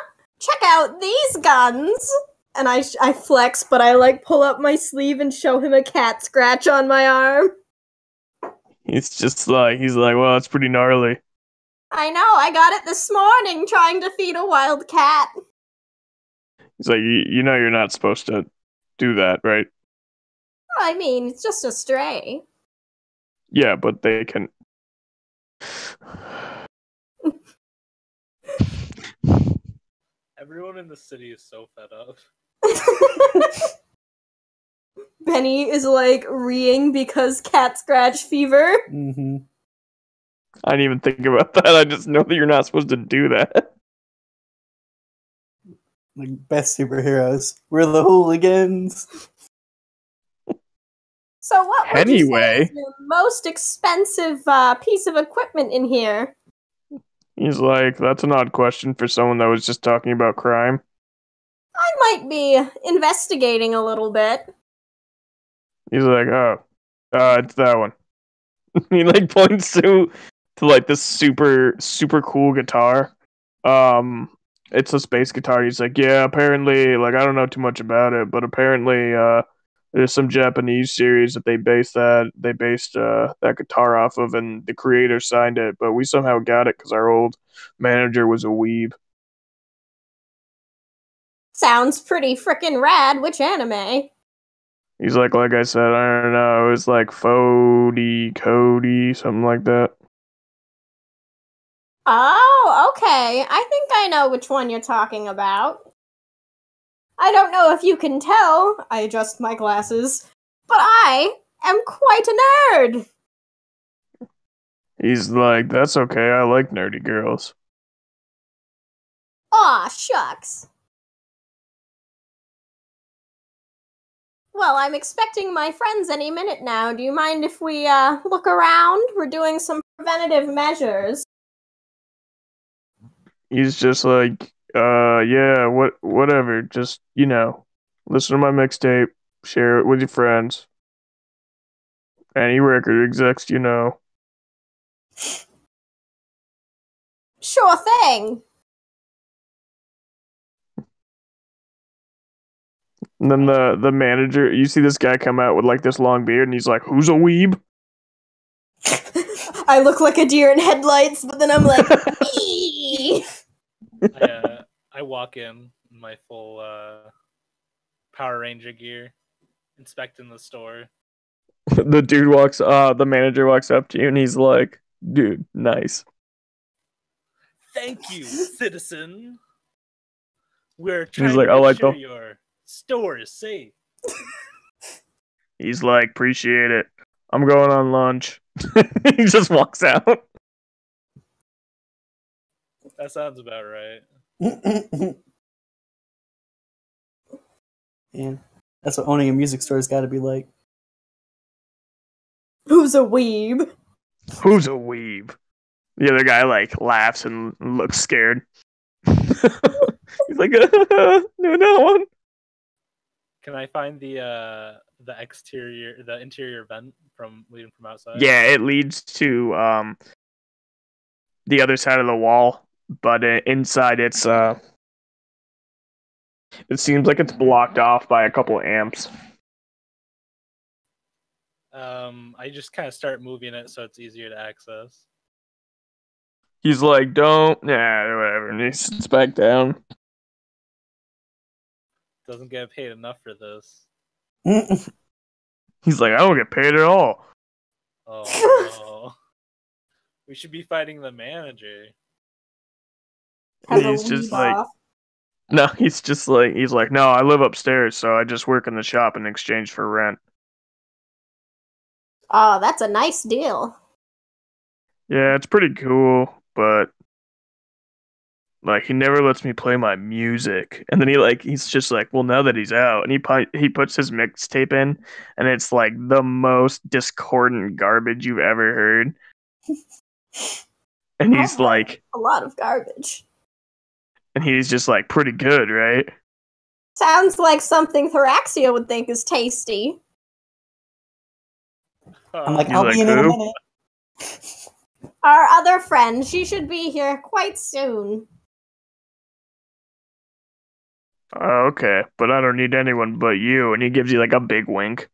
Check out these guns. And I flex, but I like pull up my sleeve and show him a cat scratch on my arm. He's like, well, it's pretty gnarly. I know, I got it this morning trying to feed a wild cat. He's like, you're not supposed to do that, right? I mean, it's just a stray. Yeah, but they can... Everyone in the city is so fed up. Benny is like reeing because cat scratch fever. Mm-hmm. I didn't even think about that. I just know that you're not supposed to do that. Like best superheroes. We're the hooligans. So what would you say is your most expensive piece of equipment in here? He's like, that's an odd question for someone that was just talking about crime. I might be investigating a little bit. He's like, it's that one. He like points to like this super cool guitar. It's a space guitar. He's like, yeah, apparently, like I don't know too much about it, but apparently, there's some Japanese series that they based that guitar off of, and the creator signed it, but we somehow got it because our old manager was a weeb. Sounds pretty frickin' rad. Which anime? He's like I said, I don't know. It was like Cody, something like that. Oh, okay. I think I know which one you're talking about. I don't know if you can tell, I adjust my glasses, but I am quite a nerd. He's like, that's okay, I like nerdy girls. Aw, shucks. Well, I'm expecting my friends any minute now. Do you mind if we look around? We're doing some preventative measures. He's just like, yeah, whatever. Just, listen to my mixtape, share it with your friends. Any record execs, Sure thing. And then the manager, you see this guy come out with like this long beard, and he's like, who's a weeb? I look like a deer in headlights, but then I'm like, I walk in my full Power Ranger gear, inspecting the store. The manager walks up to you, and he's like, dude, nice. Thank you, citizen. We're trying to make sure your store is safe. He's like, appreciate it. I'm going on lunch. He just walks out. That sounds about right. Yeah, that's what owning a music store has got to be like. Who's a weeb? Who's a weeb? The other guy like laughs and looks scared. He's like, no one. Can I find the the interior vent leading from outside? Yeah, it leads to the other side of the wall, but inside it seems like it's blocked off by a couple amps. I just kind of start moving it so it's easier to access. He's like, don't, whatever, and he sits back down. Doesn't get paid enough for this. He's like, I don't get paid at all. Oh, no. We should be fighting the manager. He's just like, no, he's like, no, I live upstairs, so I just work in the shop in exchange for rent. Oh, that's a nice deal. Yeah, it's pretty cool, but like he never lets me play my music. And then he's just like, well, now that he's out, and he puts his mixtape in, and it's like the most discordant garbage you've ever heard. And he's like, a lot of garbage. And he's just like, pretty good, right? Sounds like something Thoraxia would think is tasty. I'm like, I'll be in a minute. Our other friend, she should be here quite soon. Okay, but I don't need anyone but you. And he gives you like a big wink.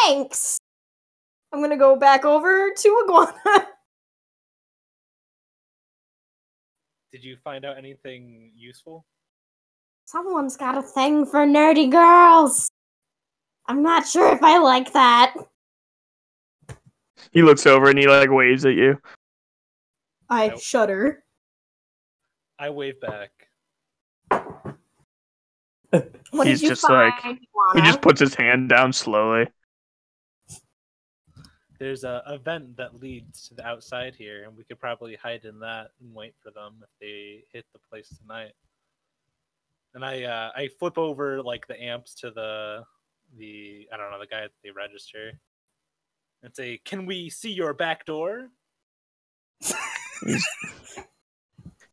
Thanks. I'm gonna go back over to Iguana. Did you find out anything useful? Someone's got a thing for nerdy girls. I'm not sure if I like that. He looks over and he like waves at you. I shudder. I wave back. What He's did you just find, like, Iguana? he just puts his hand down slowly. There's a vent that leads to the outside here, and we could probably hide in that and wait for them if they hit the place tonight. And I flip over like the amps to the I don't know, the guy at the register, and say, "Can we see your back door?"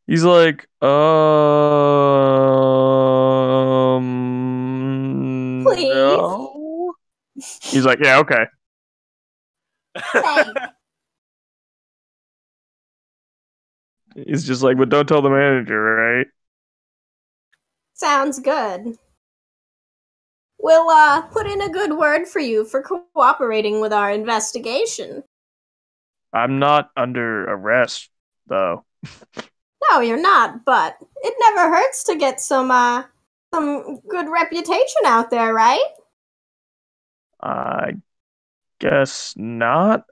He's like, please. No. He's like, yeah, okay. He's just like, but don't tell the manager, right? Sounds good. We'll put in a good word for you for cooperating with our investigation. I'm not under arrest, though. No, you're not, but it never hurts to get some good reputation out there, right? I guess not.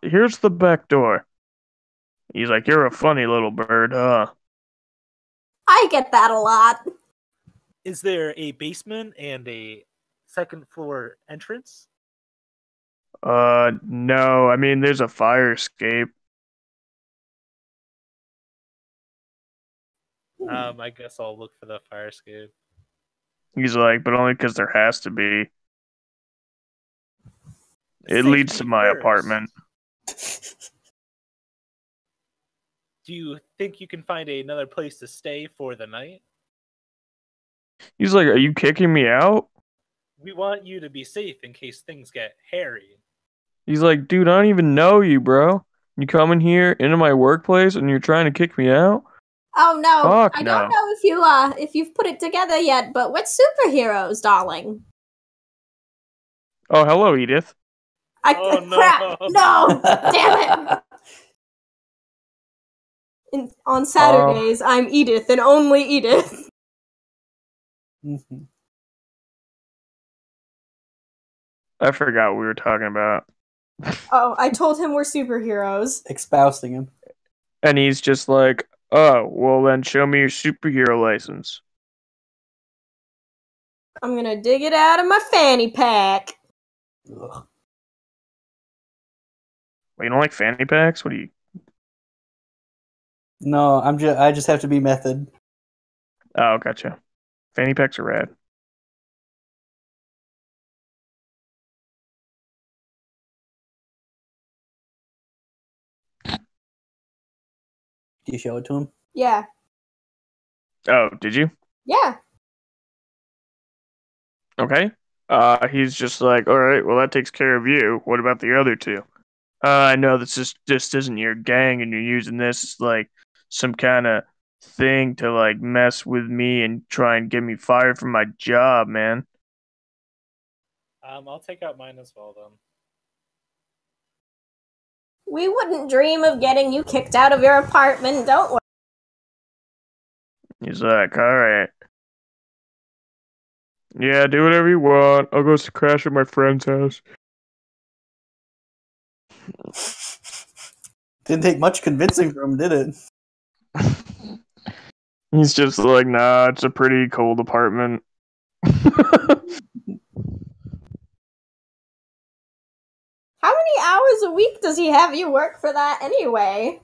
Here's the back door. He's like, you're a funny little bird, huh? I get that a lot. Is there a basement and a second floor entrance? No. I mean, there's a fire escape. I guess I'll look for the fire escape. He's like, but only because there has to be. It leads to my apartment. Do you think you can find another place to stay for the night? He's like, are you kicking me out? We want you to be safe in case things get hairy. He's like, dude, I don't even know you, bro. You come in here into my workplace and you're trying to kick me out? Oh no, Fuck I no. don't know if you've put it together yet, but we're superheroes, darling. Oh, hello, Edith. Oh no! Crap! No, damn it! On Saturdays, I'm Edith and only Edith. Mm-hmm. I forgot what we were talking about. Oh, I told him we're superheroes. Espousing him. And he's just like, oh, well then show me your superhero license. I'm gonna dig it out of my fanny pack. Ugh. Wait, you don't like fanny packs? What do you... No, I just have to be method. Oh, gotcha. Fanny packs are rad. Do you show it to him? Yeah. Oh, did you? Yeah. Okay. He's just like, all right, well, that takes care of you. What about the other two? I know this isn't your gang, and you're using this as like some kind of thing to like mess with me and try and get me fired from my job, man. I'll take out mine as well then. We wouldn't dream of getting you kicked out of your apartment, don't worry. He's like, all right. Yeah, do whatever you want. I'll go crash at my friend's house. Didn't take much convincing from him, did it? He's just like, nah, it's a pretty cold apartment. How many hours a week does he have you work for that anyway?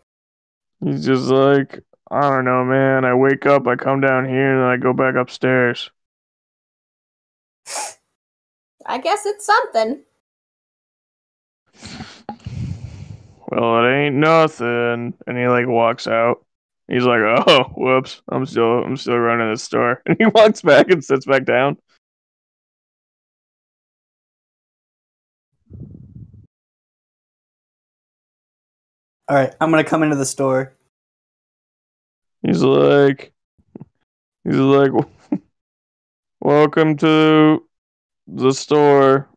He's just like, I don't know, man. I wake up, I come down here, and then I go back upstairs. I guess it's something. Well, it ain't nothing. And he like walks out. He's like, oh, whoops. I'm still running the store. And he walks back and sits back down. All right, I'm gonna come into the store. He's like, welcome to the store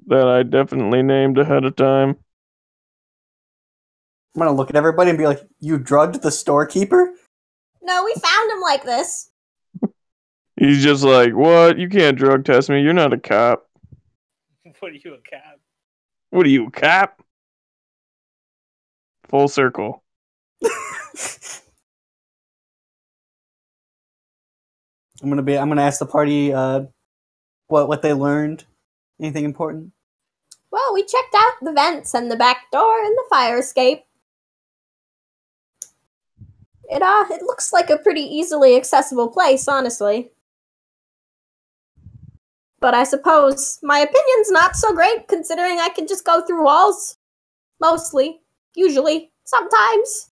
that I definitely named ahead of time. I'm gonna look at everybody and be like, you drugged the storekeeper? No, we found him like this. He's just like, what? You can't drug test me. You're not a cop. What are you, a cop? What are you, a cop? Full circle. I'm gonna ask the party what they learned. Anything important? Well, we checked out the vents and the back door and the fire escape. It looks like a pretty easily accessible place, honestly. But I suppose my opinion's not so great, considering I can just go through walls. Mostly. Usually. Sometimes.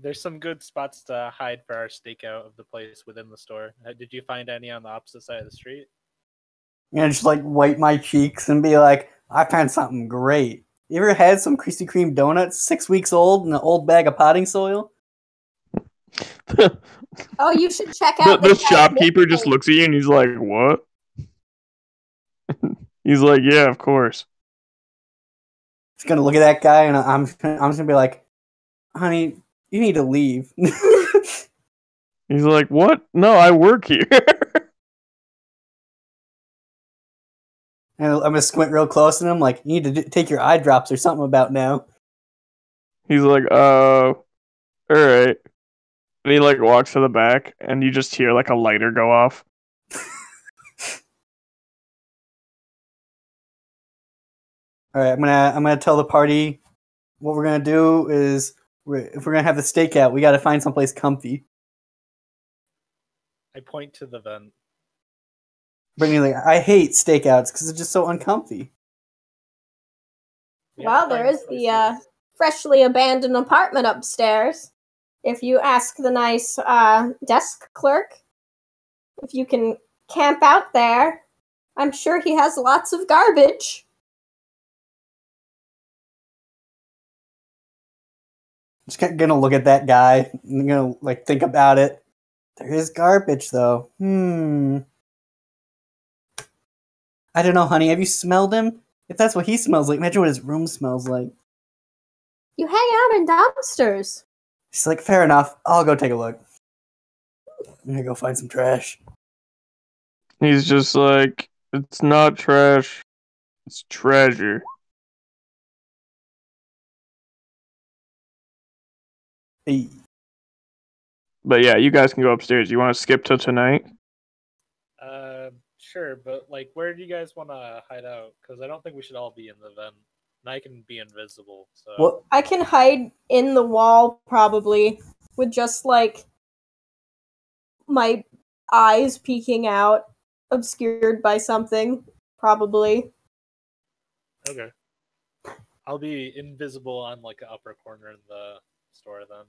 There's some good spots to hide for our stakeout of the place within the store. Did you find any on the opposite side of the street? I'm gonna just like wipe my cheeks and be like, I found something great. You ever had some Krispy Kreme donuts 6 weeks old in an old bag of potting soil? Oh, you should check out the shopkeeper just looks at you and he's like, what? He's like, yeah, of course. Just gonna look at that guy and I'm just gonna be like, honey, you need to leave. He's like, what? No, I work here. And I'm gonna squint real close and I'm like, you need to take your eye drops or something about now. He's like, all right. And he like walks to the back and you just hear like a lighter go off. All right, I'm gonna tell the party what we're gonna do is if we're gonna have the stakeout, we gotta find someplace comfy. I point to the vent. Brittany, like, I hate stakeouts because it's just so uncomfy. Well, there is the freshly abandoned apartment upstairs. If you ask the nice desk clerk if you can camp out there, I'm sure he has lots of garbage. Just gonna look at that guy and gonna like think about it. There is garbage though. I don't know, honey. Have you smelled him? If that's what he smells like, imagine what his room smells like. You hang out in dumpsters. She's like, fair enough. I'll go take a look. I'm gonna go find some trash. He's just like, it's not trash. It's treasure. Hey. But yeah, you guys can go upstairs. You want to skip to tonight? Sure, but like, where do you guys want to hide out? Because I don't think we should all be in the vent. And I can be invisible, so... Well, I can hide in the wall, probably, with just, like, my eyes peeking out, obscured by something, probably. Okay. I'll be invisible on, like, an upper corner in the store, then.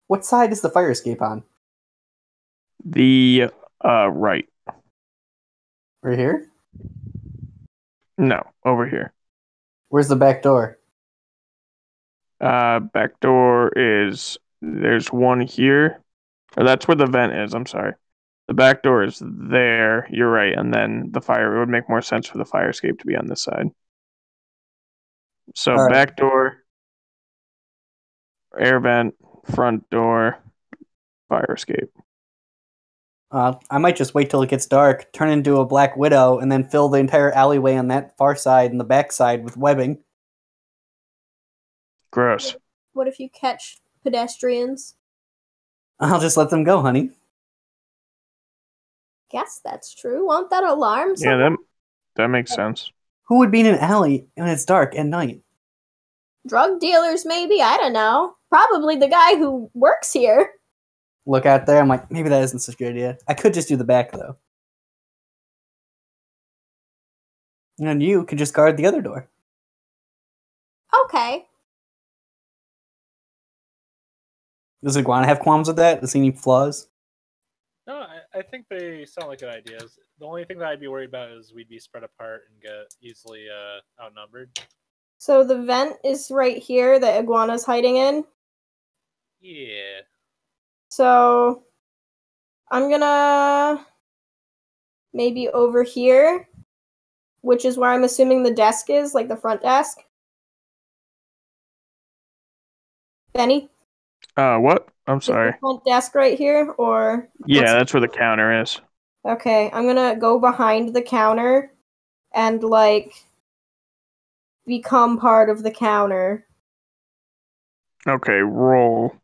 What side is the fire escape on? The right. Right here? No, over here. Where's the back door? Back door is there's one here. Or that's where the vent is, I'm sorry. The back door is there, you're right, and then the fire, it would make more sense for the fire escape to be on this side. So right. Back door, air vent, front door, fire escape. I might just wait till it gets dark, turn into a Black Widow, and then fill the entire alleyway on that far side and the back side with webbing. Gross. What if you catch pedestrians? I'll just let them go, honey. Guess that's true. Won't that alarm someone? Yeah, that makes sense. Who would be in an alley when it's dark at night? Drug dealers, maybe? I don't know. Probably the guy who works here. Look out there, I'm like, maybe that isn't such a good idea. I could just do the back, though. And you could just guard the other door. Okay. Does Iguana have qualms with that? Does he need flaws? No, I think they sound like good ideas. The only thing that I'd be worried about is we'd be spread apart and get easily outnumbered. So the vent is right here that Iguana's hiding in? Yeah. So I'm gonna maybe over here, which is where I'm assuming the desk is, like the front desk. Benny? What? I'm sorry. Is the front desk right here, or? Yeah, that's where the counter is. Okay, I'm gonna go behind the counter and, like, become part of the counter. Okay, roll.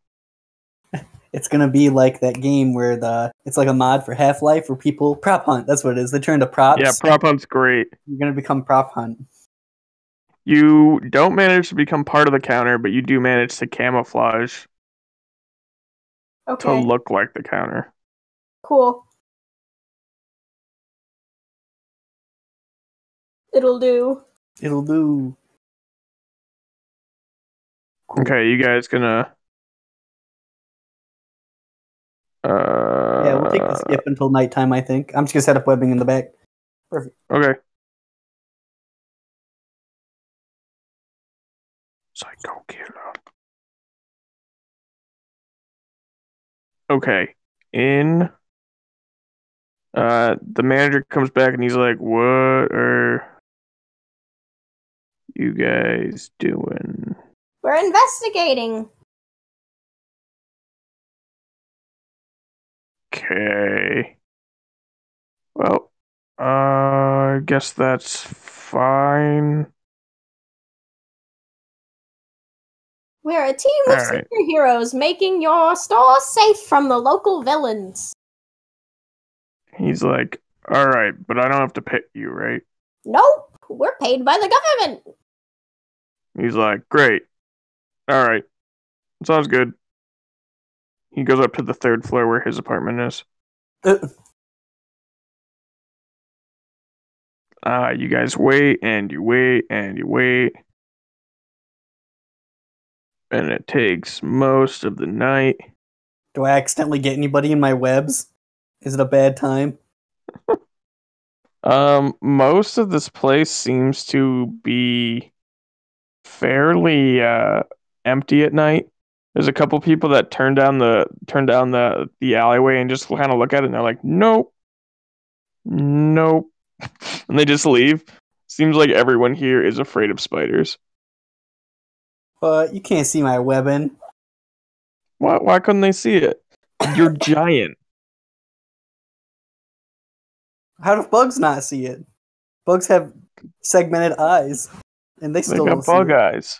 It's gonna be like that game where it's like a mod for Half-Life where people prop hunt. That's what it is. They turn to props. Yeah, prop hunt's great. You're gonna become prop hunt. You don't manage to become part of the counter, but you do manage to camouflage to look like the counter. Cool. It'll do. It'll do. Cool. Okay, you guys gonna... yeah, we'll take the skip until nighttime, I think. I'm just gonna set up webbing in the back. Perfect. Okay. Psycho killer. Okay. The manager comes back and he's like, "What are you guys doing?" We're investigating. Okay. Well, I guess that's fine. We're a team of superheroes making your store safe from the local villains. He's like, all right, but I don't have to pay you, right? Nope, we're paid by the government. He's like, great. All right, sounds good. He goes up to the third floor where his apartment is. You guys wait, and you wait, and you wait. And it takes most of the night. Do I accidentally get anybody in my webs? Is it a bad time? Most of this place seems to be fairly empty at night. There's a couple people that turn down the alleyway and just kind of look at it and they're like, nope, and they just leave. Seems like everyone here is afraid of spiders. But you can't see my webbing. Why couldn't they see it? You're giant. How do bugs not see it? Bugs have segmented eyes, and they still got bug eyes.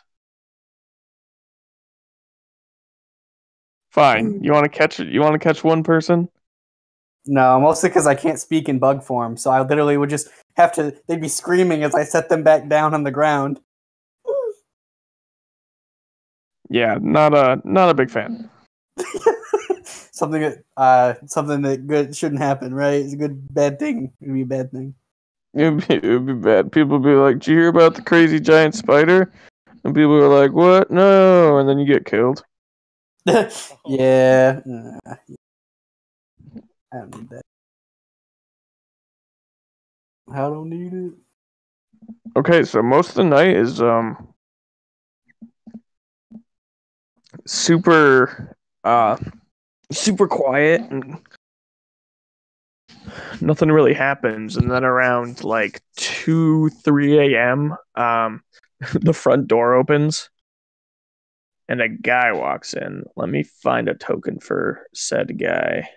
Fine. You want to catch it? You want to catch one person? No, mostly because I can't speak in bug form, so I literally would just have to. They'd be screaming as I set them back down on the ground. Yeah, not a big fan. something that good shouldn't happen, right? It's a bad thing. It'd be a bad thing. It'd be bad. People would be like, "Did you hear about the crazy giant spider?" And people are like, "What? No!" And then you get killed. Yeah. I don't need that. I don't need it. Okay, so most of the night is super super quiet and nothing really happens, and then around like 2-3 a.m. The front door opens and a guy walks in. Let me find a token for said guy.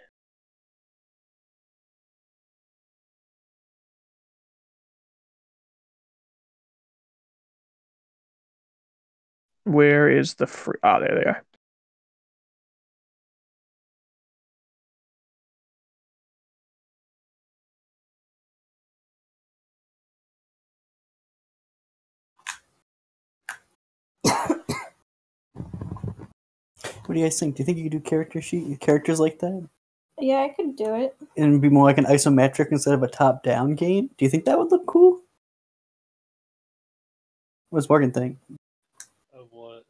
Where is the free? Ah, there they are. What do you guys think? Do you think you could do characters like that? Yeah, I could do it. And be more like an isometric instead of a top-down game? Do you think that would look cool? What does Morgan think? Of what?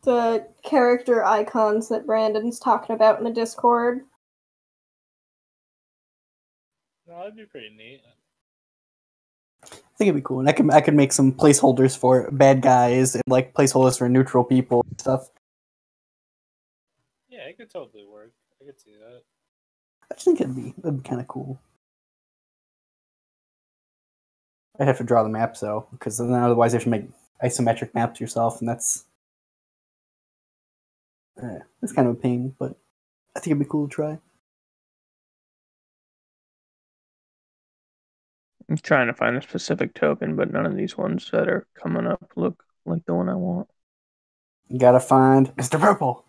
The character icons that Brandon's talking about in the Discord. No, that'd be pretty neat. I think it'd be cool, and I could make some placeholders for bad guys and like placeholders for neutral people and stuff. Yeah, it could totally work. I could see that. I just think it'd be kind of cool. I'd have to draw the maps though, because then otherwise you have to make isometric maps yourself, and that's kind of a pain. But I think it'd be cool to try. I'm trying to find a specific token, but none of these ones that are coming up look like the one I want. You gotta find Mr. Purple.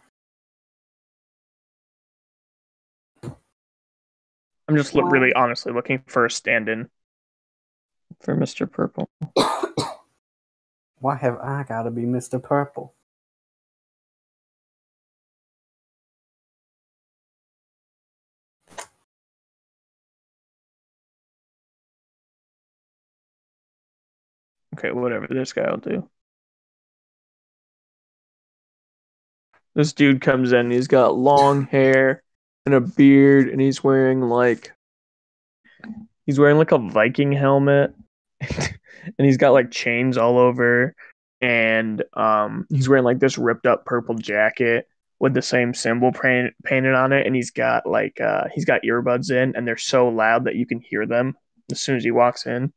I'm just really honestly looking for a stand-in for Mr. Purple. Why have I gotta be Mr. Purple? Okay, whatever. This guy will do. This dude comes in. He's got long hair and a beard, and he's wearing like a Viking helmet, and he's got like chains all over, and he's wearing like this ripped up purple jacket with the same symbol painted on it, and he's got earbuds in, and they're so loud that you can hear them as soon as he walks in,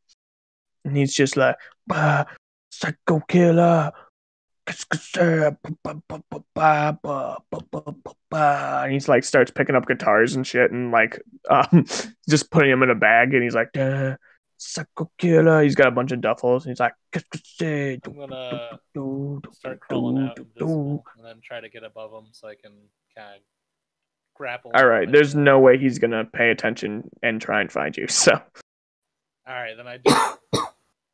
and he's just like, bah, psycho killer. And he's like starts picking up guitars and shit and like just putting them in a bag, and he's like psycho killer. He's got a bunch of duffels and he's like, I'm gonna start crawling out invisible and then try to get above him so I can kind of grapple. All right, there's no way he's gonna pay attention and try and find you, so all right, then I do.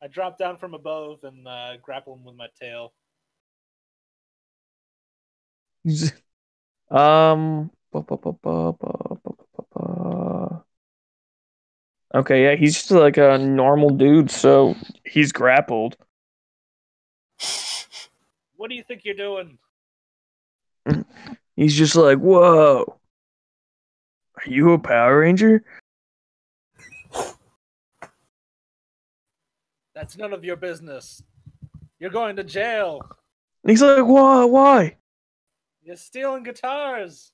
I drop down from above and grapple him with my tail. Okay, yeah, he's just like a normal dude, so he's grappled. What do you think you're doing? He's just like, whoa. Are you a Power Ranger? That's none of your business. You're going to jail. And he's like, why? You're stealing guitars.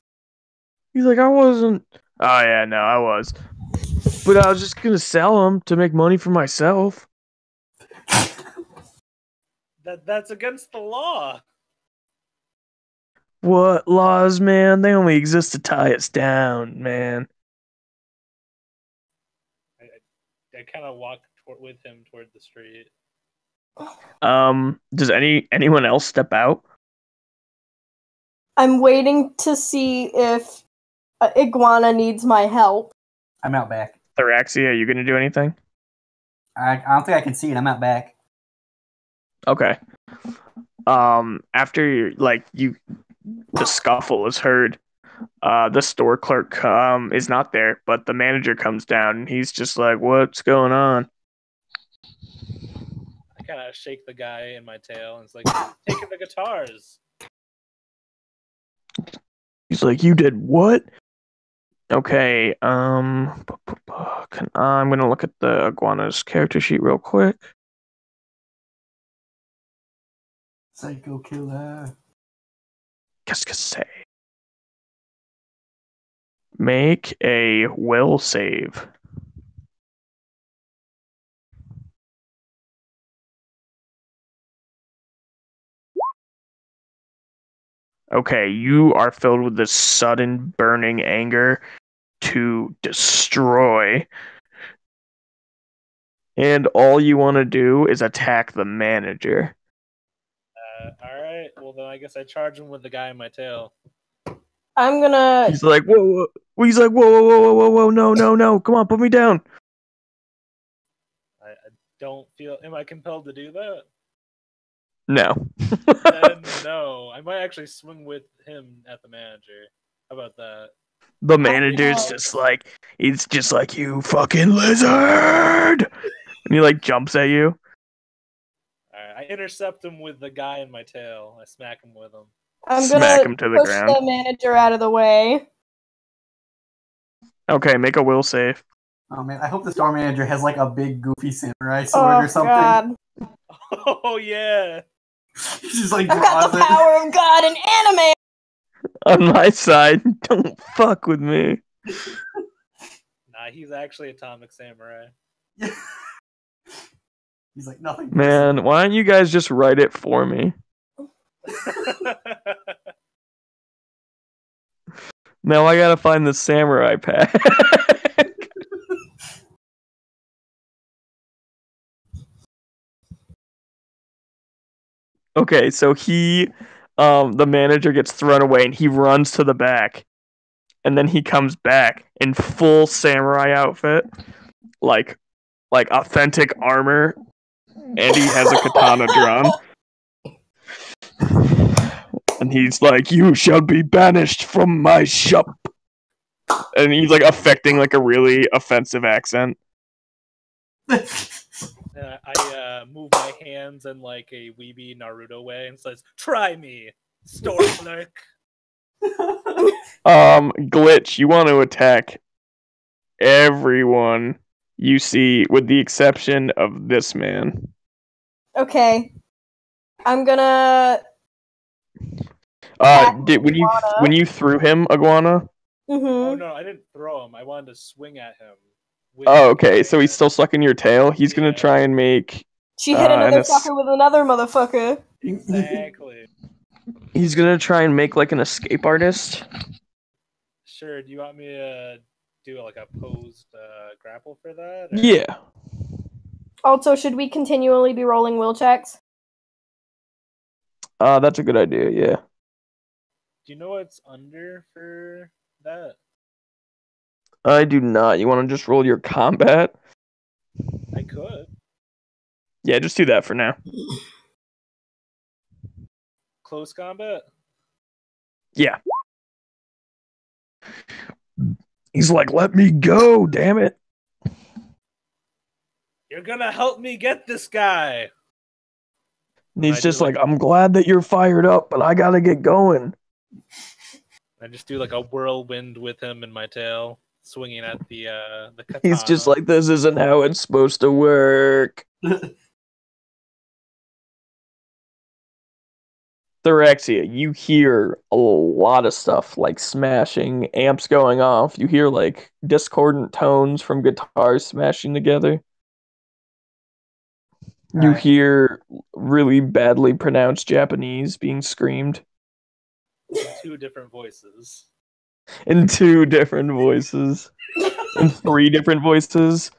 He's like, I wasn't. Oh, yeah, no, I was. But I was just going to sell them to make money for myself. That's against the law. What laws, man? They only exist to tie us down, man. I kind of walk with him toward the street. Does anyone else step out? I'm waiting to see if Iguana needs my help. I'm out back. Thoraxia, are you going to do anything? I don't think I can see it. I'm out back. Okay. After the scuffle is heard, the store clerk is not there, but the manager comes down and he's just like, what's going on? I kind of shake the guy in my tail and it's like, taking the guitars. He's like, you did what? Okay, I'm gonna look at the iguana's character sheet real quick. Psycho killer. Qu'est-ce que c'est? Make a will save. Okay, you are filled with this sudden burning anger to destroy. And all you want to do is attack the manager. Alright, well then I guess I charge him with the guy in my tail. I'm gonna... He's like, whoa. He's like, whoa, no, come on, put me down. I don't feel... Am I compelled to do that? No. Then no. I might actually swing with him at the manager. How about that? The manager's just like, he's just like, you fucking lizard! And he like jumps at you. Alright, I intercept him with the guy in my tail. I smack him with him. I'm Smack gonna him to the push ground. the manager out of the way. Okay, make a will save. Oh man, I hope the store manager has like a big goofy samurai sword or something. God. Oh yeah! He's just like I've got the power of God in anime! On my side, don't fuck with me. Nah, he's actually Atomic Samurai. He's like, nothing. Man, why don't you guys just write it for me? Now I gotta find the samurai pack. Okay, so the manager gets thrown away and he runs to the back. And then he comes back in full samurai outfit, like authentic armor, and he has a katana drawn. And he's like, you shall be banished from my shop. And he's like affecting like a really offensive accent. I move my hands in like a weeby Naruto way and says, try me, store clerk. Glitch, you want to attack everyone you see with the exception of this man. Okay. I'm gonna... when you threw him, Iguana? Mm-hmm. Oh no, I didn't throw him. I wanted to swing at him. Oh, okay. So he's still stuck in your tail. He's gonna try and make. She hit another fucker with another motherfucker. Exactly. He's gonna try and make like an escape artist. Sure. Do you want me to do like a posed grapple for that? Or? Yeah. Also, should we continually be rolling will checks? That's a good idea. Yeah. Do you know what's under for that? I do not. You want to just roll your combat? I could. Yeah, just do that for now. Close combat? Yeah. He's like, let me go, damn it. You're gonna help me get this guy. And he's just like, I'm glad that you're fired up, but I gotta get going. I just do like a whirlwind with him in my tail, swinging at the katana. He's just like, this isn't how it's supposed to work. Thorexia, you hear a lot of stuff like smashing, amps going off. You hear like discordant tones from guitars smashing together. You hear really badly pronounced Japanese being screamed. In two different voices. In two different voices. In three different voices.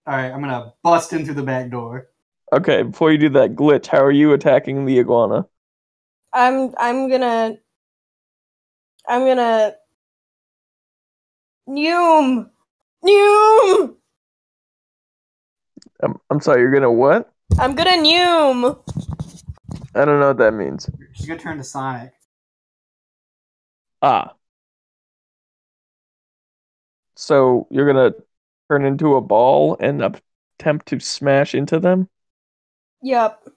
Alright, I'm gonna bust in through the back door. Okay, before you do that, Glitch, how are you attacking the iguana? I'm gonna Noom! I'm sorry, you're gonna what? I'm gonna Noom! I don't know what that means. She's gonna turn to Sonic. Ah. So you're gonna turn into a ball and attempt to smash into them? Yep.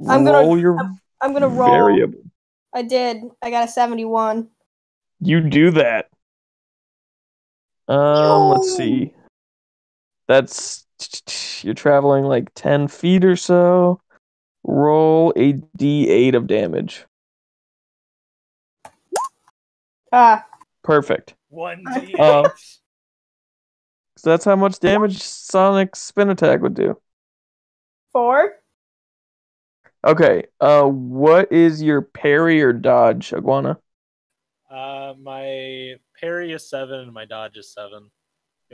I'm gonna roll. Variable. I did. I got a 71. You do that. Let's see. That's you're traveling like 10 feet or so. Roll a d8 of damage. Perfect. 1d8. So that's how much damage Sonic's spin attack would do. 4. Okay. What is your parry or dodge, Iguana? My parry is 7 and my dodge is 7.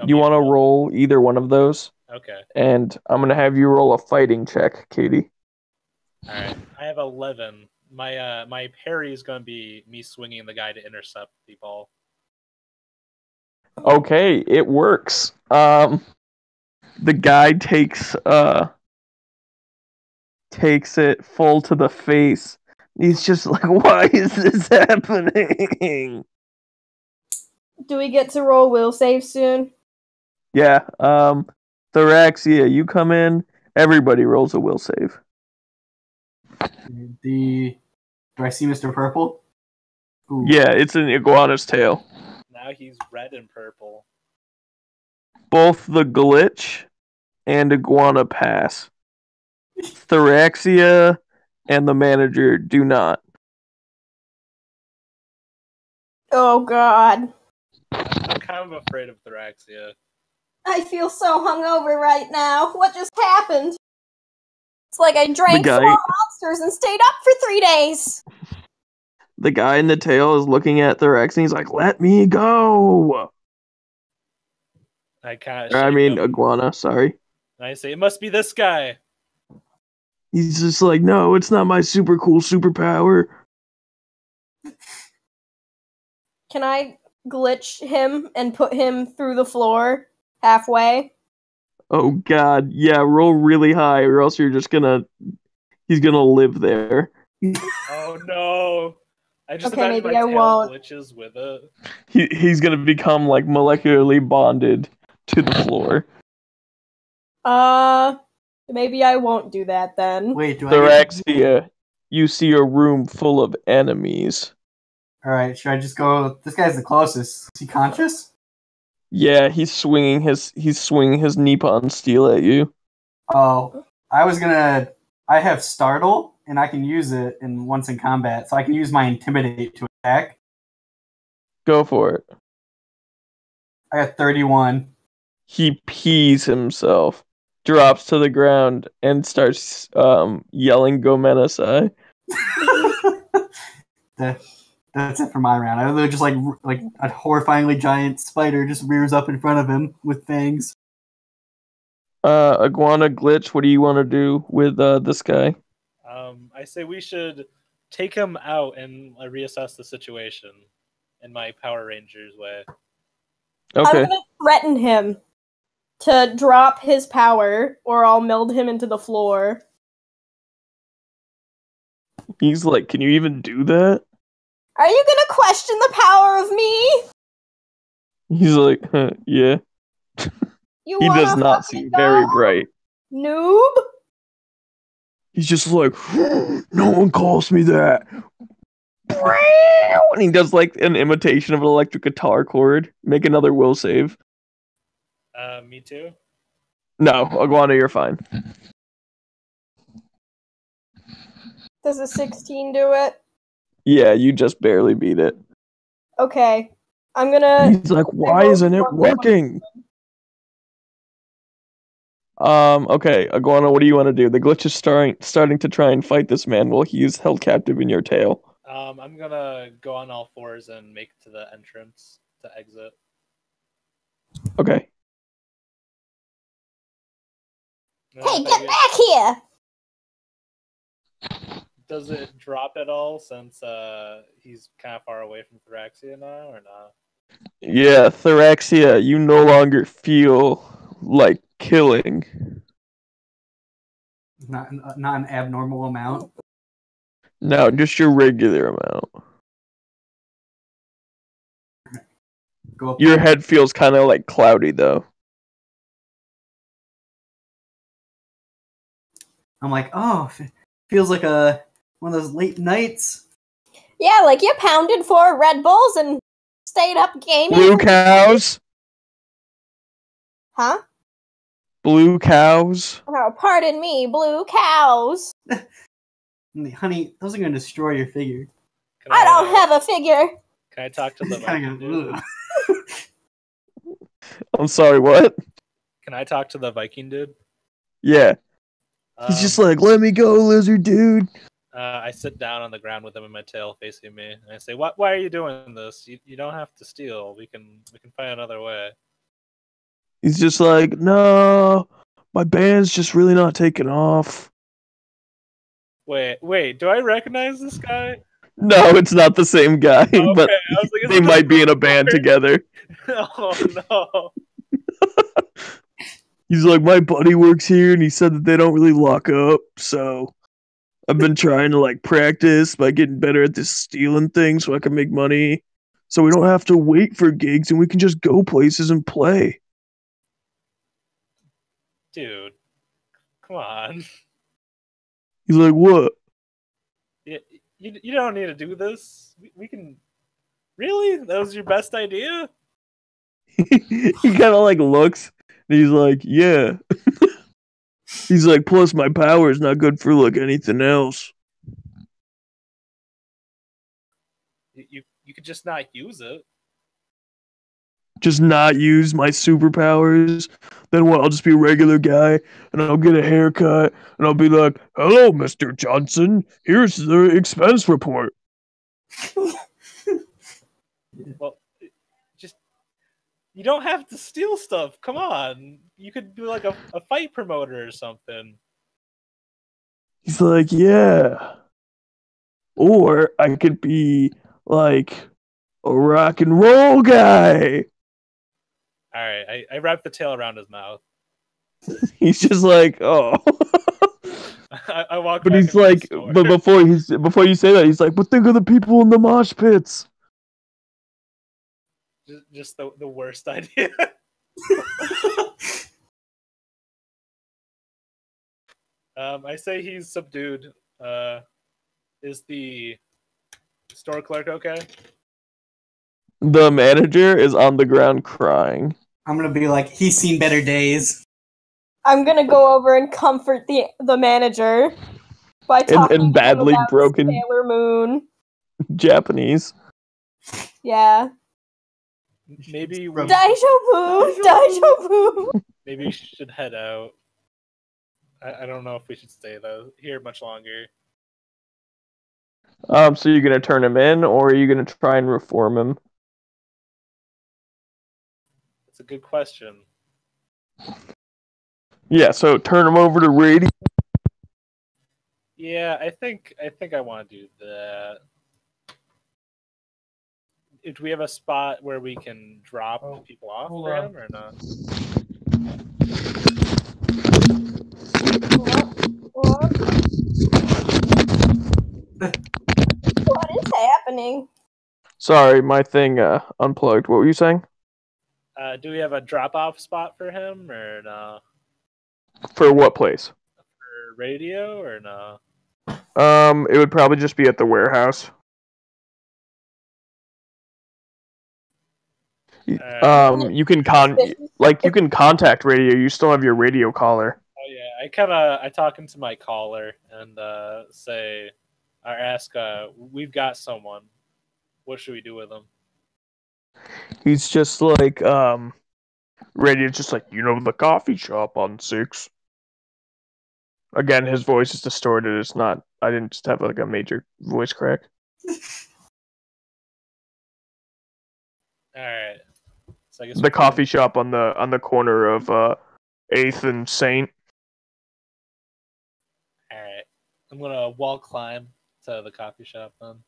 You want to roll either one of those? Okay. And I'm gonna have you roll a fighting check, Katie. All right. I have 11. My parry is going to be me swinging the guy to intercept the ball. Okay, it works. The guy takes it full to the face. He's just like, why is this happening? Do we get to roll will save soon? Yeah. Thoraxia, you come in. Everybody rolls a will save. Do I see Mr. Purple? Ooh. Yeah, it's an iguana's tail. Now he's red and purple. Both the glitch and iguana pass. Thoraxia and the manager do not. Oh god. I'm kind of afraid of Thoraxia. I feel so hungover right now. What just happened? It's like I drank 4 monsters and stayed up for 3 days. The guy in the tail is looking at Thoraxia and he's like, let me go! Iguana, sorry. And I say, it must be this guy. He's just like, no, it's not my super cool superpower. Can I glitch him and put him through the floor halfway? Oh god, yeah, roll really high or else he's gonna live there. Oh no. I just imagine my tail glitches with it. He's gonna become like molecularly bonded to the floor. Maybe I won't do that then. Wait, do Thoraxia, you see a room full of enemies. Alright, should I just go? This guy's the closest. Is he conscious? Yeah, he's swinging his Nippon steel at you. Oh, I have Startle, and I can use it once in combat, so I can use my Intimidate to attack. Go for it. I got 31. He pees himself, drops to the ground, and starts yelling Gomenasai. That's it for my round. I literally just like a horrifyingly giant spider just rears up in front of him with fangs. Iguana glitch, what do you want to do with this guy? I say we should take him out and reassess the situation in my Power Rangers way. Okay. I'm gonna threaten him to drop his power, or I'll meld him into the floor. He's like, can you even do that? Are you gonna question the power of me? He's like, yeah. He does not seem very bright. Noob? He's just like, no one calls me that. And he does like an imitation of an electric guitar chord. Make another will save. Me too? No, Iguana, you're fine. Does a 16 do it? Yeah, you just barely beat it. Okay. I'm gonna... He's like, why isn't it working? Okay, Iguana, what do you want to do? The glitch is starting to try and fight this man while he is held captive in your tail. I'm gonna go on all fours and make it to the entrance to exit. Okay. Hey, get back here! Does it drop at all since he's kind of far away from Thoraxia now, or not? Yeah, Thoraxia, you no longer feel like killing. Not an abnormal amount. No, just your regular amount. Your head feels kind of like cloudy though. I'm like, oh, Feels like one of those late nights. Yeah, like you pounded 4 Red Bulls and stayed up gaming. Blue cows. Huh? Blue cows. Oh, pardon me, blue cows. Honey, those are going to destroy your figure. I don't have a figure. Can I talk to the Viking dude? I'm sorry, what? Can I talk to the Viking dude? Yeah. He's just like, let me go, lizard dude. I sit down on the ground with him and my tail facing me, and I say, Why are you doing this? You don't have to steal. We can find another way." He's just like, no, my band's just really not taking off. Wait, do I recognize this guy? No, it's not the same guy, but they might be in a band together. Oh no. He's like, my buddy works here, and he said that they don't really lock up, so I've been trying to like practice by getting better at this stealing thing so I can make money, so we don't have to wait for gigs and we can just go places and play. Dude, come on. He's like, what? You don't need to do this. We can. Really? That was your best idea? He kind of like looks, and he's like, yeah. He's like, plus my power is not good for like anything else. You could just not use it. Just not use my superpowers? Then what? I'll just be a regular guy, and I'll get a haircut, and I'll be like, hello, Mr. Johnson. Here's the expense report. Well, just you don't have to steal stuff. Come on. You could do like a fight promoter or something. He's like, yeah. Or I could be like a rock and roll guy. All right, I wrap the tail around his mouth. He's just like, oh. I walk. But back he's into like, the store. but before you say that, he's like, but think of the people in the mosh pits. Just the worst idea. I say he's subdued. Is the store clerk okay? The manager is on the ground crying. I'm gonna be like, he's seen better days. I'm gonna go over and comfort the manager by talking in badly to him about broken Sailor Moon. Japanese. Yeah. Maybe Deja vu. Maybe we should head out. I don't know if we should stay here much longer. So you're gonna turn him in, or are you gonna try and reform him? It's a good question. Yeah, so turn him over to radio. Yeah, I think I want to do that. Do we have a spot where we can drop people off for him or not? What is happening? Sorry, my thing unplugged. What were you saying? Do we have a drop-off spot for him or no? For what place? For radio or no? It would probably just be at the warehouse. You can you can contact radio. You still have your radio caller. Oh yeah, I talk into my caller and say, or ask, we've got someone. What should we do with him? He's just like, radio's just like, the coffee shop on 6. Again, his voice is distorted. It's not. I didn't just have like a major voice crack. All right. So I guess the coffee shop on the corner of 8th and Saint. All right. I'm gonna wall climb to the coffee shop then.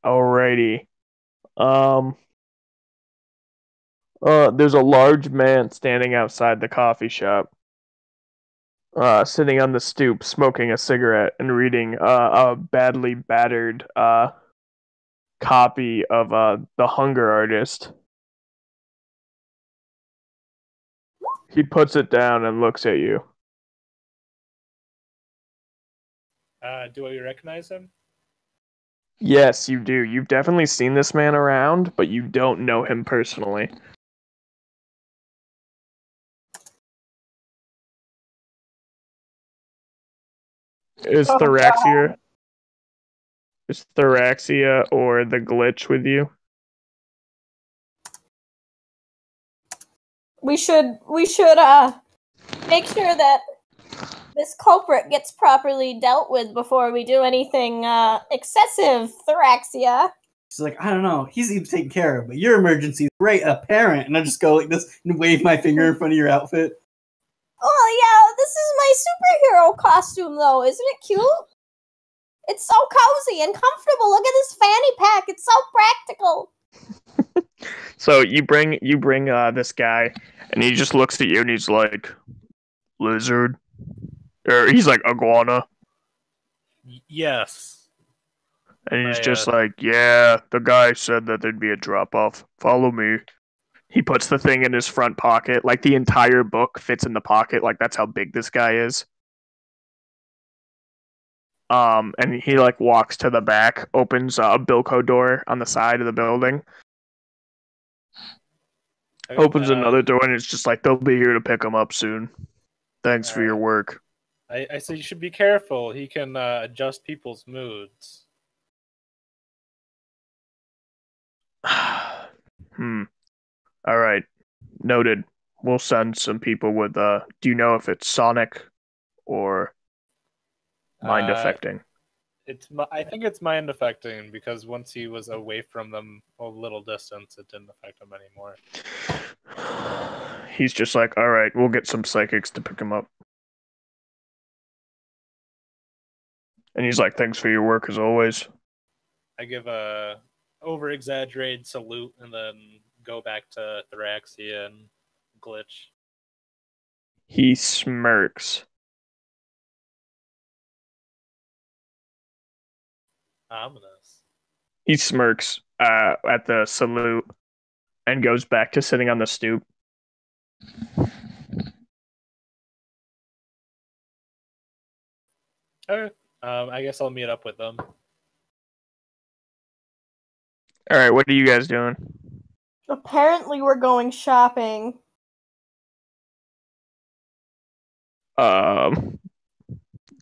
Alrighty. There's a large man standing outside the coffee shop. Sitting on the stoop, smoking a cigarette and reading a badly battered copy of The Hunger Artist. He puts it down and looks at you. Do I recognize him? Yes, you do. You've definitely seen this man around, but you don't know him personally. Is Thoraxia or the glitch with you? We should make sure that this culprit gets properly dealt with before we do anything excessive, Thoraxia. She's like, I don't know. He's even taken care of, but your emergency is right apparent. And I just go like this and wave my finger in front of your outfit. Oh yeah, this is my superhero costume though. Isn't it cute? It's so cozy and comfortable. Look at this fanny pack. It's so practical. So you bring this guy, and he just looks at you, and he's like, lizard, or he's like iguana. Yes. And he's just like, yeah, the guy said that there'd be a drop off. Follow me. He puts the thing in his front pocket, like the entire book fits in the pocket, like that's how big this guy is. And he like walks to the back, opens a Bilko door on the side of the building. Opens another door, and it's just like, they'll be here to pick him up soon. Thanks for your work. I say you should be careful. He can adjust people's moods. All right. Noted. We'll send some people with, do you know if it's sonic or mind affecting? I think it's mind affecting because once he was away from them a little distance, it didn't affect him anymore. He's just like, all right, we'll get some psychics to pick him up. And he's like, thanks for your work as always. I give a over-exaggerated salute and then go back to Thoraxia and Glitch. He smirks. Ominous. He smirks at the salute and goes back to sitting on the stoop. Okay. I guess I'll meet up with them. All right, what are you guys doing? Apparently, we're going shopping. Can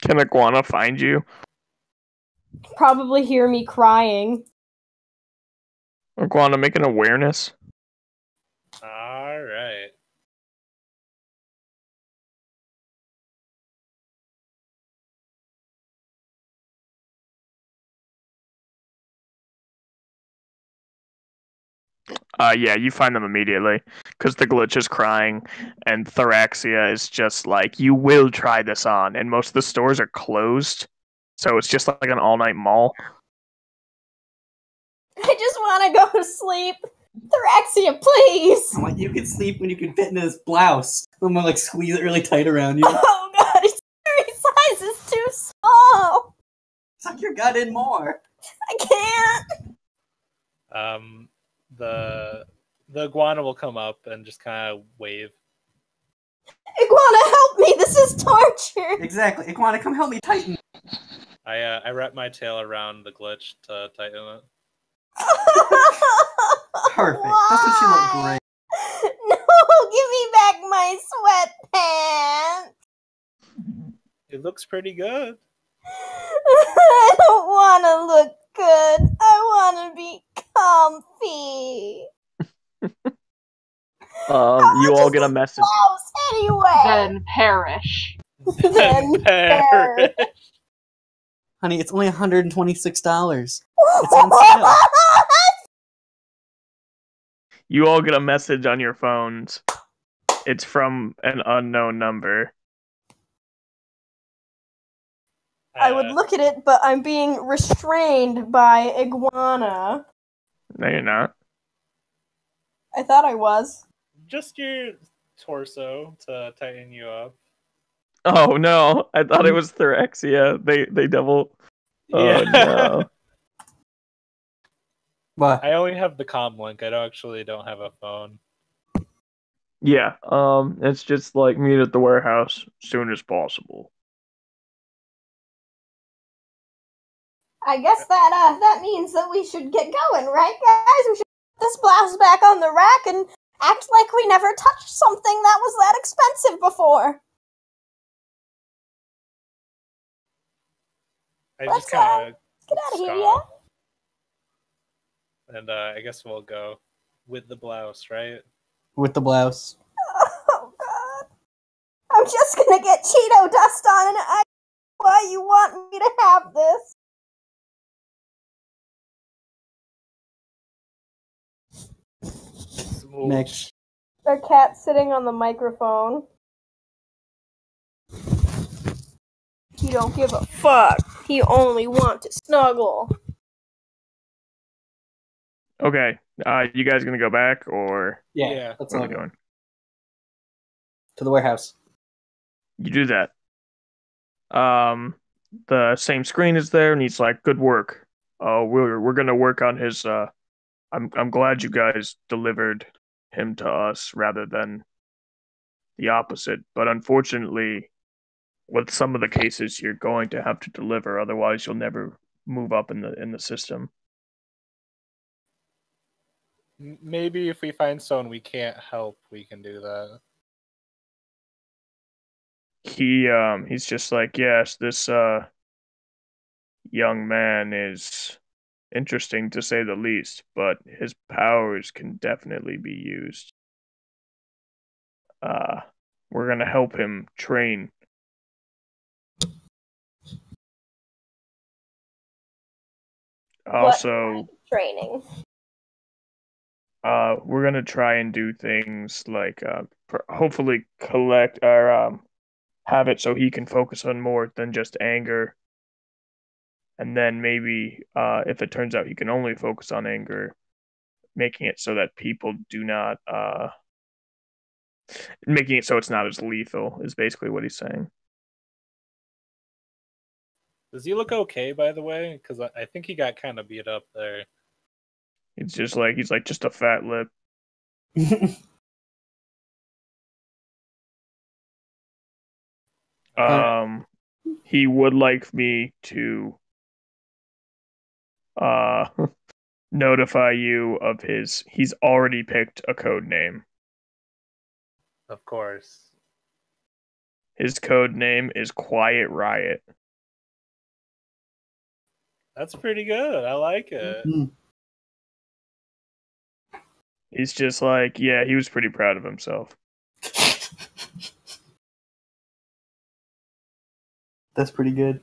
Iguana find you? Probably hear me crying. Iguana, make an awareness. All right. Yeah, you find them immediately because the glitch is crying, and Thoraxia is just like, you will try this on, and most of the stores are closed, so it's just like an all-night mall. I just want to go to sleep. Thoraxia, please! I'm like, you can sleep when you can fit in this blouse. I'm gonna like squeeze it really tight around you. Oh god, his size is too small! Suck your gut in more. I can't! The iguana will come up and just kind of wave. Iguana, help me! This is torture! Exactly. Iguana, come help me tighten. I wrap my tail around the glitch to tighten it. Perfect. Doesn't she look great? No, give me back my sweatpants! It looks pretty good. I don't want to look good. I want to be comfy. You all get a message. Anyway. Then perish. Then perish. Honey, it's only $126. It's on sale. You all get a message on your phones. It's from an unknown number. I would look at it, but I'm being restrained by Iguana. No, you're not. I thought I was. Just your torso to tighten you up. Oh no, I thought it was Thoraxia. They double. Oh no. What? I only have the comm link. I actually don't have a phone. Yeah, it's just like meet at the warehouse as soon as possible. I guess that means that we should get going, right, guys? We should put this blouse back on the rack and act like we never touched something that was that expensive before. Let's get out of here, yeah? And I guess we'll go with the blouse, right? With the blouse. Oh, God. I'm just gonna get Cheeto dust on it. I why you want me to have this. Next. Our cat's sitting on the microphone. He don't give a fuck. He only wants to snuggle. Okay. You guys gonna go back or? Yeah. That's where are we going? To the warehouse. You do that. The same screen is there, and he's like, "Good work. We're gonna work on his. I'm glad you guys delivered him to us rather than the opposite. But unfortunately, with some of the cases, you're going to have to deliver. Otherwise, you'll never move up in the system." Maybe if we find someone we can't help, we can do that. He's just like, yes, this young man is interesting to say the least, but his powers can definitely be used. We're gonna help him train. Also, training. We're gonna try and do things like hopefully collect or have it so he can focus on more than just anger. And then maybe if it turns out he can only focus on anger, making it so that people do not making it so it's not as lethal is basically what he's saying. Does he look okay, by the way? Because I think he got kind of beat up there. He's like just a fat lip. He would like me to notify you of he's already picked a code name. Of course. His code name is Quiet Riot. That's pretty good. I like it. Mm-hmm. He's just like, yeah, he was pretty proud of himself. That's pretty good.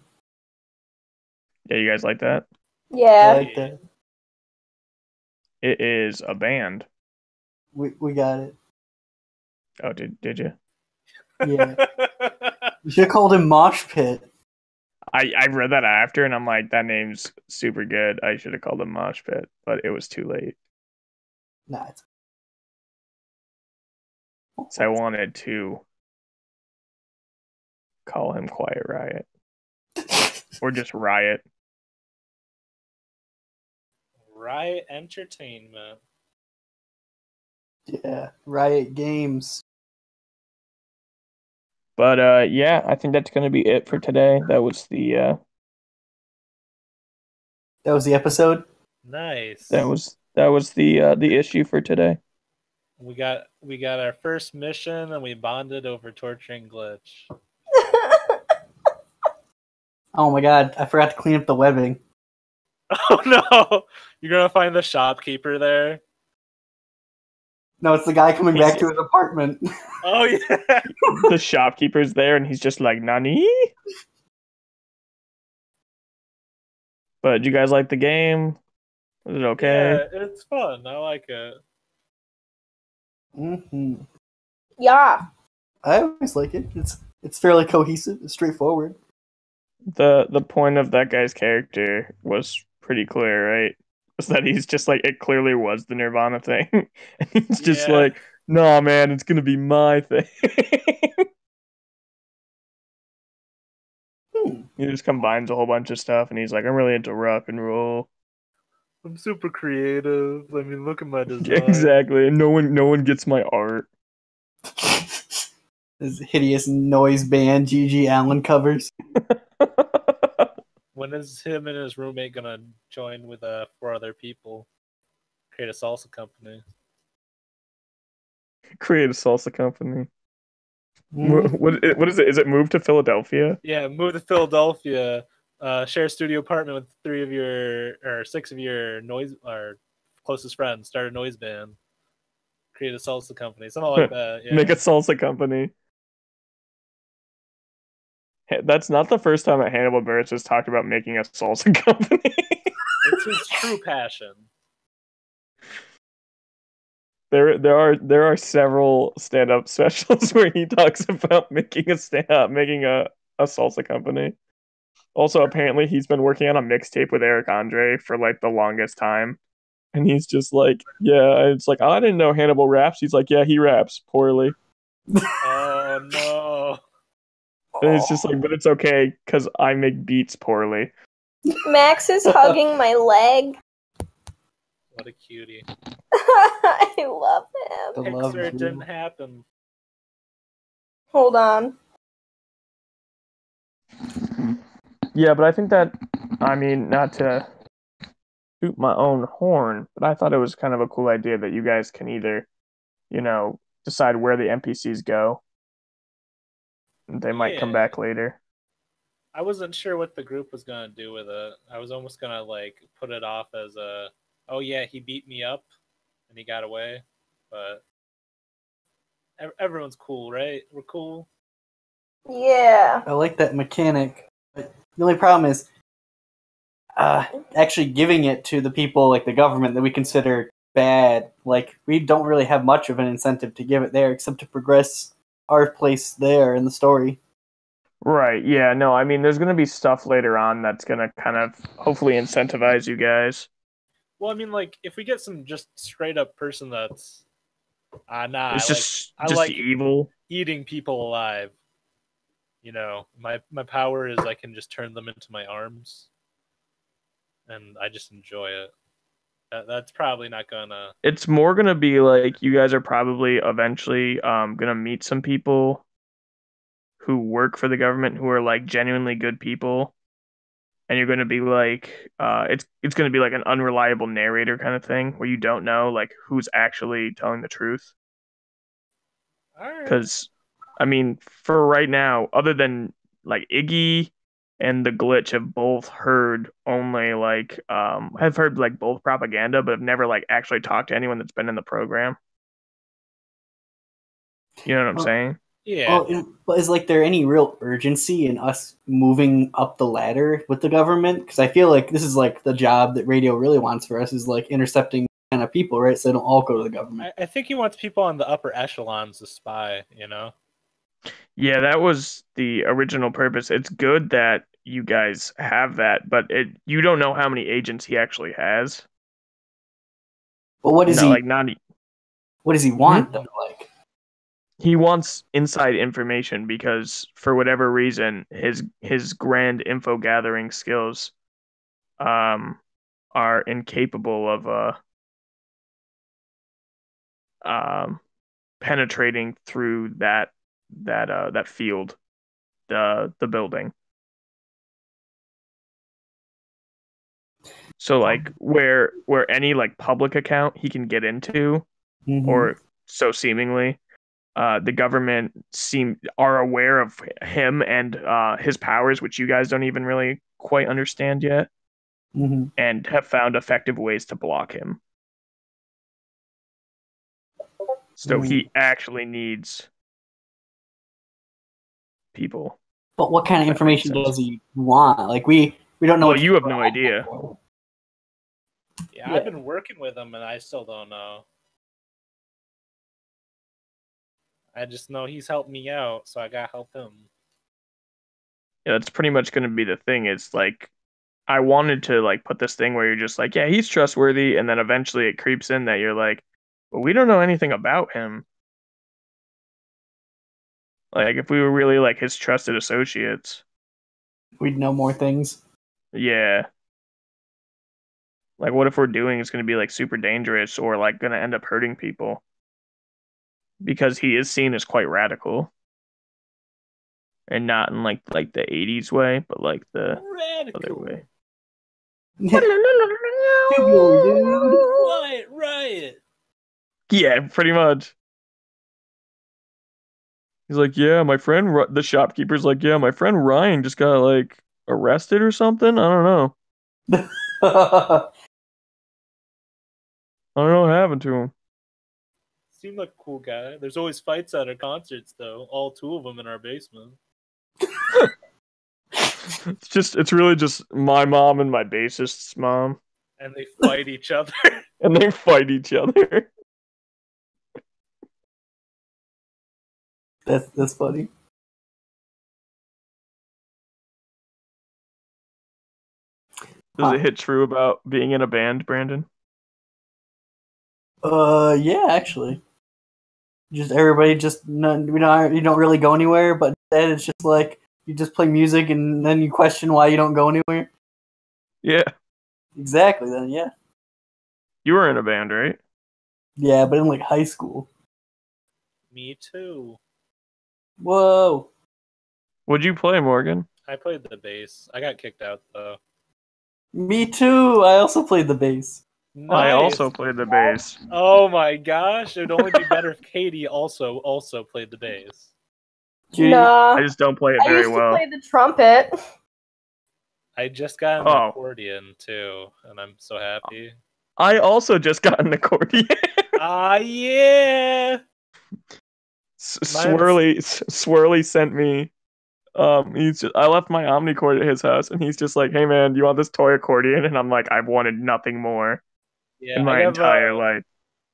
Yeah, you guys like that? Yeah. I like that. It is a band. We got it. Oh, did you? Yeah. You should have called him Mosh Pit. I read that after, and I'm like, that name's super good. I should have called him Mosh Pit, but it was too late. Nah, So I wanted to call him Quiet Riot. Or just Riot. Riot Entertainment. Yeah, Riot Games. But yeah, I think that's gonna be it for today. That was the episode. Nice. That was the issue for today. We got our first mission, and we bonded over torturing Glitch. Oh my god, I forgot to clean up the webbing. Oh no! You're gonna find the shopkeeper there? No, it's the guy coming back to his apartment. Oh yeah! The shopkeeper's there, and he's just like, Nani? But you guys like the game? Was it okay? Yeah, it's fun. I like it. Mm-hmm. Yeah. I always like it. It's fairly cohesive. It's straightforward. The point of that guy's character was pretty clear, right? Was that he's just like, it clearly was the Nirvana thing. And he's just like, no, man, it's gonna be my thing. He just combines a whole bunch of stuff, and he's like, I'm really into rock and roll. I'm super creative. I mean, look at my design. Exactly, and no one gets my art. This hideous noise band G.G. Allen covers. When is him and his roommate gonna join with 4 other people? Create a salsa company. Create a salsa company. What is it? Is it move to Philadelphia? Yeah, move to Philadelphia. Share a studio apartment with 3 of your or 6 of your noise or closest friends. Start a noise band. Create a salsa company. Something like that. Yeah. Make a salsa company. That's not the first time that Hannibal Buress has talked about making a salsa company. It's his true passion. There are several stand-up specials where he talks about making a salsa company. Also, apparently, he's been working on a mixtape with Eric Andre for like the longest time, and he's just like, yeah, it's like, oh, I didn't know Hannibal raps. He's like, yeah, he raps poorly. Oh no. And it's just like, but it's okay because I make beats poorly. Max is hugging my leg. What a cutie. I love him. Pixar didn't happen. Hold on. Yeah, but I think that, I mean, not to toot my own horn, but I thought it was kind of a cool idea that you guys can either, decide where the NPCs go. They might come back later. I wasn't sure what the group was gonna do with it. I was almost gonna like put it off as oh yeah, he beat me up and he got away. But everyone's cool, right? We're cool. Yeah. I like that mechanic. But the only problem is actually giving it to the people, like the government, that we consider bad. Like, we don't really have much of an incentive to give it there, except to progress our place there in the story. Right, yeah, no, I mean, there's going to be stuff later on that's going to kind of hopefully incentivize you guys. Well, I mean, like, if we get some just straight up person that's, it's just evil. Eating people alive. My power is I can just turn them into my arms. And I just enjoy it. That's probably not gonna... It's more gonna be like you guys are probably eventually gonna meet some people who work for the government who are like genuinely good people, and you're gonna be like it's gonna be like an unreliable narrator kind of thing where you don't know like who's actually telling the truth. Because I mean, for right now, other than like Iggy and the Glitch have both heard only like have heard like both propaganda, but have never like actually talked to anyone that's been in the program. You know what I'm saying? Yeah. But is like there any real urgency in us moving up the ladder with the government? Because I feel like this is like the job that radio really wants for us, is like intercepting kind of people, right? So they don't all go to the government. I think he wants people on the upper echelons to spy, Yeah, that was the original purpose. It's good that you guys have that, but you don't know how many agents he actually has. But what is he like? What does he want though? Like, he wants inside information because for whatever reason, his grand info gathering skills, are incapable of penetrating through that field, the building. So like where any like public account he can get into, or so seemingly, the government are aware of him and his powers, which you guys don't even really quite understand yet, and have found effective ways to block him. So he actually needs people. But what kind of information does he want? Like we don't know. Well, you have no idea. Yeah, I've been working with him and I still don't know. I just know he's helped me out, so I gotta help him. Yeah, that's pretty much going to be the thing. It's like, I wanted to like put this thing where you're just like, yeah, he's trustworthy, and then eventually it creeps in that you're like, well, we don't know anything about him. Like, if we were really like his trusted associates, we'd know more things. Yeah. Like, what if we're doing is going to be like super dangerous or like going to end up hurting people? Because he is seen as quite radical. and not in like the 80s way, but like the Radical. other way. Tubular, dude. Quiet riot. Yeah, pretty much. He's like, yeah, my friend, the shopkeeper's like, yeah, my friend Ryan just got like arrested or something. I don't know. I don't know what happened to him. Seemed like a cool guy. There's always fights at our concerts, though. All 2 of them in our basement. It's really just my mom and my bassist's mom. And they fight each other. And they fight each other. That's funny. Does it hit true about being in a band, Brandon? Yeah, actually. Just everybody you don't really go anywhere, but instead it's just like you just play music and then you question why you don't go anywhere. Yeah. Exactly, then, yeah. You were in a band, right? Yeah, but in like high school. Me too. Whoa. What'd you play, Morgan? I played the bass. I got kicked out, though. Me too. I also played the bass. Nice. I also played the bass. Oh my gosh! It would only be better if Katie also played the bass. Nah. I just don't play it very well. I used to play the trumpet. I just got an accordion too, and I'm so happy. I also just got an accordion. Yeah. Swirly sent me. I left my Omnicord at his house, and he's just like, "Hey man, do you want this toy accordion?" And I'm like, I've wanted nothing more in my entire life.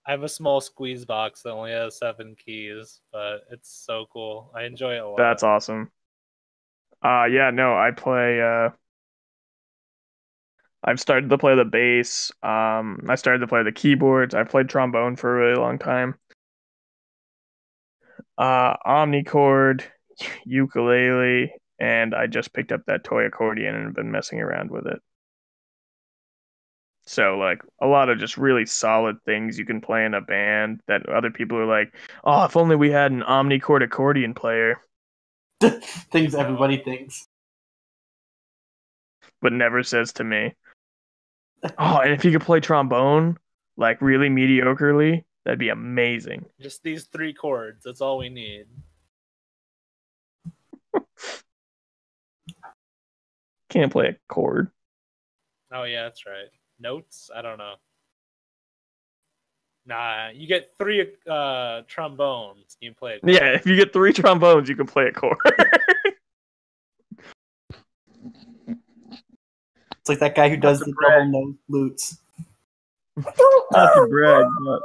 I have a small squeeze box that only has 7 keys, but it's so cool. I enjoy it a lot. That's awesome. I play. I've started to play the bass. I started to play the keyboards. I played trombone for a really long time. Omnicord, ukulele, and I just picked up that toy accordion and have been messing around with it. So, like, a lot of just really solid things you can play in a band that other people are like, oh, if only we had an Omnicord accordion player. Things everybody thinks. But never says to me. Oh, and if you could play trombone, like, really mediocrely, that'd be amazing. Just these 3 chords, that's all we need. Can't play a chord. Oh, yeah, that's right. Notes? I don't know. Nah, you get 3 trombones, you can play a chord. Yeah, if you get 3 trombones, you can play a chord. It's like that guy who does the double note flutes. Not to brag, but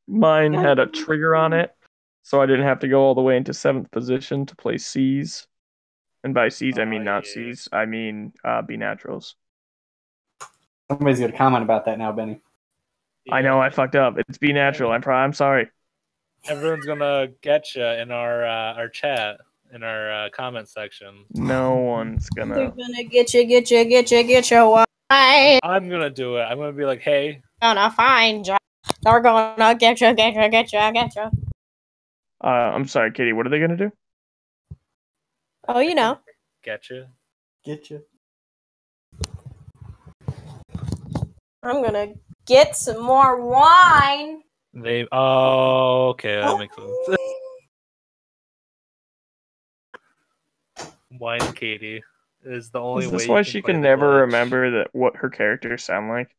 mine had a trigger on it, so I didn't have to go all the way into 7th position to play Cs. And by Cs, I mean not Cs. I mean B naturals. Somebody's going to comment about that now, Benny. Yeah. I know, I fucked up. It's B natural. I'm sorry. Everyone's gonna get you in our chat, in our comment section. No one's gonna. They're gonna get you. Why? I'm gonna do it. I'm gonna be like, hey. Gonna find you. They're gonna get you. I'm sorry, Katie. What are they gonna do? Oh, you know. Get you. I'm gonna get some more wine. Okay, that makes sense. Wine Katie is the only way. Is this why she can never remember what her characters sound like?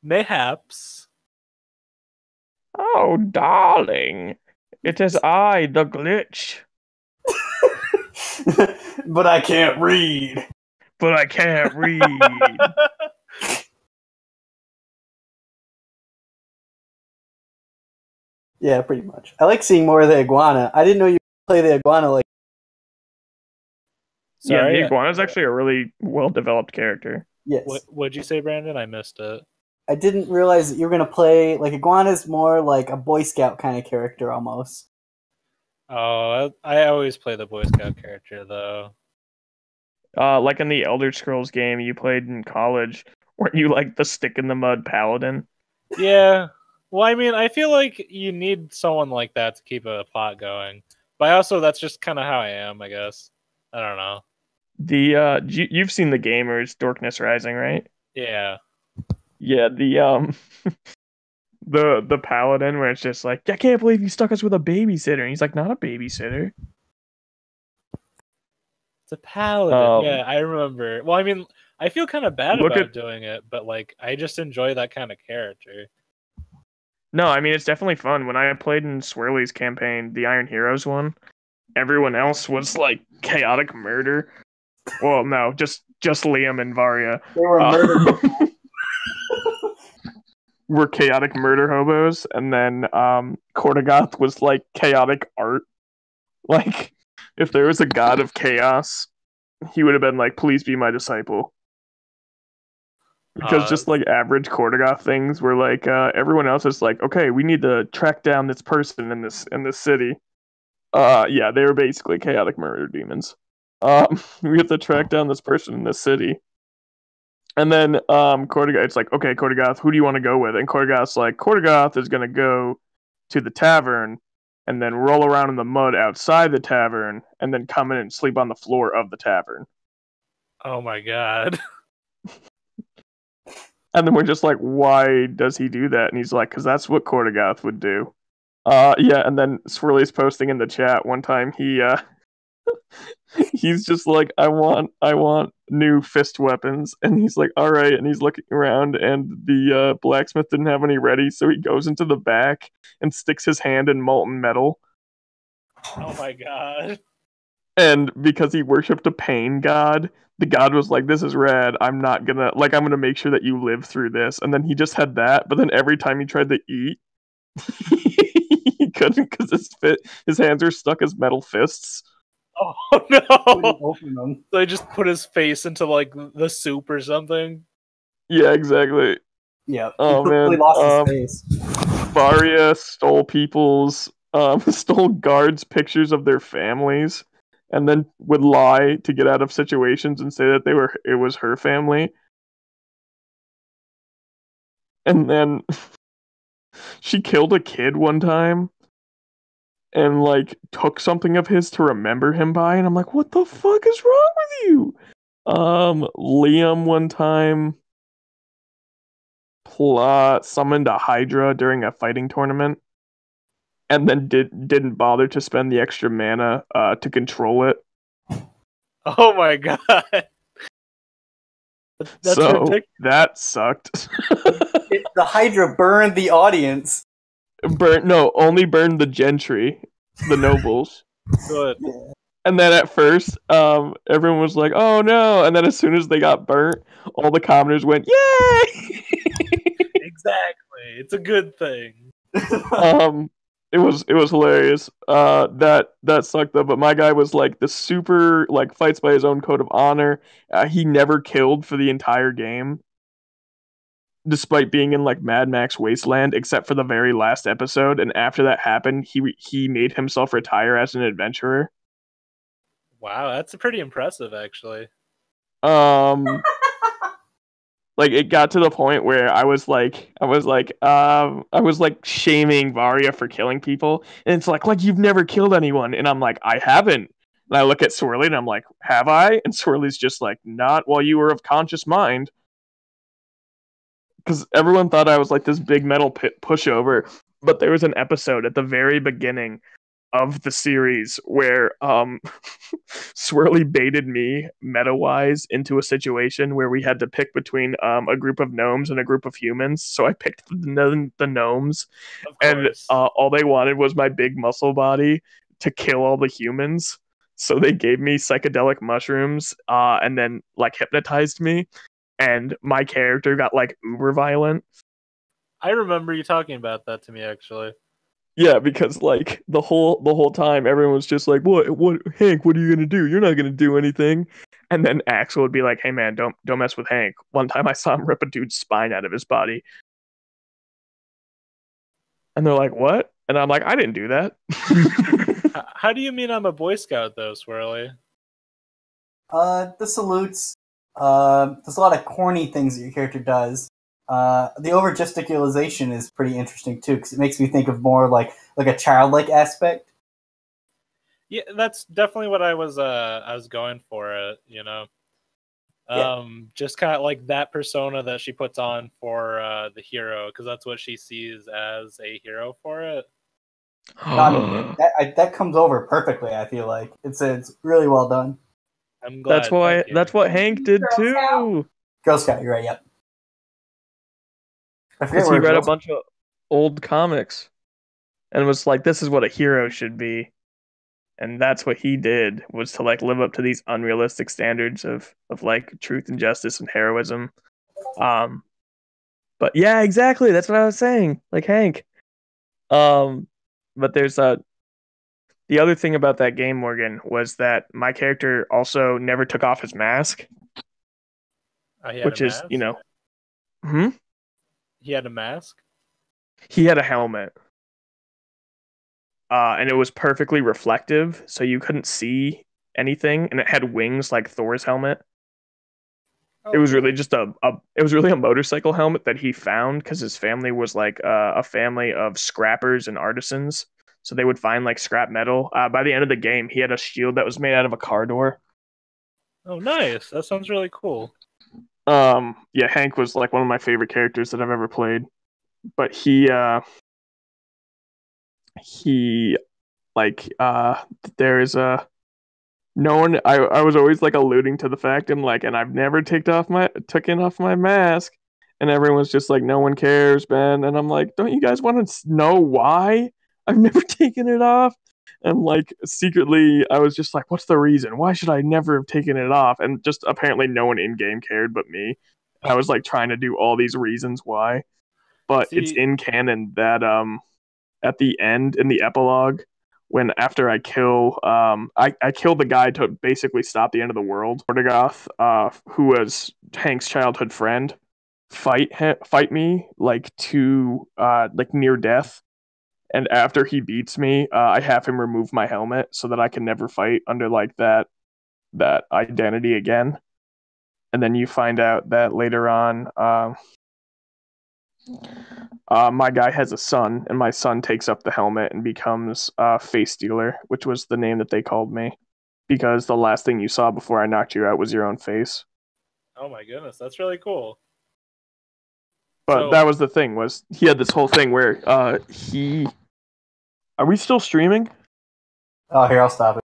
Mayhaps. Oh, darling. It is I, the glitch. But I can't read. Yeah, pretty much. I like seeing more of the iguana. I didn't know you could play the iguana like. Sorry, the iguana is actually a really well-developed character. Yes. What'd you say, Brandon? I missed it. I didn't realize that you were going to play... Like, iguana's more like a Boy Scout kind of character, almost. Oh, I always play the Boy Scout character, though. Like in the Elder Scrolls game you played in college, weren't you like the stick-in-the-mud paladin? Yeah. Well, I mean, I feel like you need someone like that to keep a plot going. But also, that's just kind of how I am, I guess. I don't know. You've seen the gamers Darkness Rising, right? Yeah. Yeah, the paladin where it's just like, I can't believe you stuck us with a babysitter. And he's like, not a babysitter. It's a paladin. Yeah, I remember. Well, I mean, I feel kind of bad about doing it, but like, I just enjoy that kind of character. No, I mean, it's definitely fun. When I played in Swirly's campaign, the Iron Heroes one, everyone else was like chaotic murder. Well, no, just Liam and Varya. They were murder. Were chaotic murder hobos, and then Kordagoth was like chaotic art. Like, if there was a god of chaos, he would have been like, please be my disciple. Because just like average Kordagoth things were like everyone else is like, okay, we need to track down this person in this city. Yeah, they were basically chaotic murder demons. We have to track down this person in this city. And then Kordagoth, it's like, okay, Kordagoth, who do you want to go with? And Kordagoth's like, Kordagoth is gonna go to the tavern and then roll around in the mud outside the tavern and then come in and sleep on the floor of the tavern. Oh my god. And then we're just like, why does he do that? And he's like, because that's what Kordagoth would do. Yeah, and then Swirly's posting in the chat one time, he's just like, I want new fist weapons. And he's like, all right. And he's looking around and the blacksmith didn't have any ready. So he goes into the back and sticks his hand in molten metal. Oh my god. And because he worshipped a pain god, the god was like, this is rad. I'm gonna make sure that you live through this. And then he just had that. But then every time he tried to eat, he couldn't because his hands are stuck as metal fists. Oh no! So he just put his face into like the soup or something. Yeah, exactly. Yeah. Oh man. He lost his face. Varya stole stole guards' pictures of their families, and then would lie to get out of situations and say that it was her family. And then she killed a kid one time and like took something of his to remember him by, and I'm like, what the fuck is wrong with you? Liam one time summoned a Hydra during a fighting tournament and then didn't bother to spend the extra mana to control it. Oh my god. That's so ridiculous. That sucked. The Hydra burned the audience. Only burned the gentry, the nobles. Good. And then at first, everyone was like, "Oh no!" And then as soon as they got burnt, all the commoners went, "Yay!" Exactly. It's a good thing. It was hilarious. That sucked though. But my guy was like the super like fights by his own code of honor. He never killed for the entire game, despite being in like Mad Max Wasteland, except for the very last episode. And after that happened, he made himself retire as an adventurer. Wow, that's pretty impressive, actually. Like it got to the point where I was like shaming Varya for killing people, and it's like you've never killed anyone, and I'm like, I haven't. And I look at Swirly and I'm like, have I? And Swirly's just like, not while you were of conscious mind. Because everyone thought I was like this big metal pushover, but there was an episode at the very beginning of the series where Swirly baited me meta-wise into a situation where we had to pick between a group of gnomes and a group of humans. So I picked the gnomes, and all they wanted was my big muscle body to kill all the humans. So they gave me psychedelic mushrooms and then like hypnotized me, and my character got like uber violent. I remember you talking about that to me, actually. Yeah, because like the whole time everyone was just like, what Hank, what are you gonna do? You're not gonna do anything. And then Axel would be like, hey man, don't mess with Hank. One time I saw him rip a dude's spine out of his body. And they're like, what? And I'm like, I didn't do that. How do you mean I'm a Boy Scout though, Swirly? The salutes. There's a lot of corny things that your character does. The over gesticulation is pretty interesting too, because it makes me think of more like a childlike aspect. Yeah, that's definitely what I was going for. Just kind of like that persona that she puts on for the hero, because that's what she sees as a hero for it. That comes over perfectly. I feel like it's really well done. I'm glad. That's what Hank did too. Girl Scout, you're right. Yep. Because he read a bunch of old comics and was like, "This is what a hero should be," and that's what he did, was to like live up to these unrealistic standards of like truth and justice and heroism. But yeah, exactly. That's what I was saying. Like Hank. But there's the other thing about that game, Morgan, was that my character also never took off his mask. Which is, mask? He had a mask? He had a helmet. And it was perfectly reflective, so you couldn't see anything, and it had wings like Thor's helmet. It was really just it was really a motorcycle helmet that he found because his family was like a family of scrappers and artisans. So they would find like scrap metal. By the end of the game, he had a shield that was made out of a car door. Oh, nice! That sounds really cool. Yeah, Hank was like one of my favorite characters that I've ever played. But he there is a no one. I was always like alluding to the fact and I've never taken off my mask, and everyone's just like, no one cares, Ben. And I'm like, don't you guys want to know why I've never taken it off? And like secretly, I was just like, what's the reason? Why should I never have taken it off? And just apparently, no one in game cared but me. I was like trying to do all these reasons why, but it's in canon that at the end in the epilogue, when after I kill I kill the guy to basically stop the end of the world, Mordagoth, who was Hank's childhood friend, fight me like to like near death, and after he beats me, I have him remove my helmet so that I can never fight under like that identity again. And then you find out that later on my guy has a son, and my son takes up the helmet and becomes Face Stealer, which was the name that they called me, because the last thing you saw before I knocked you out was your own face. Oh my goodness, that's really cool. But that was the thing, was he had this whole thing where he... Are we still streaming? Oh, here, I'll stop it.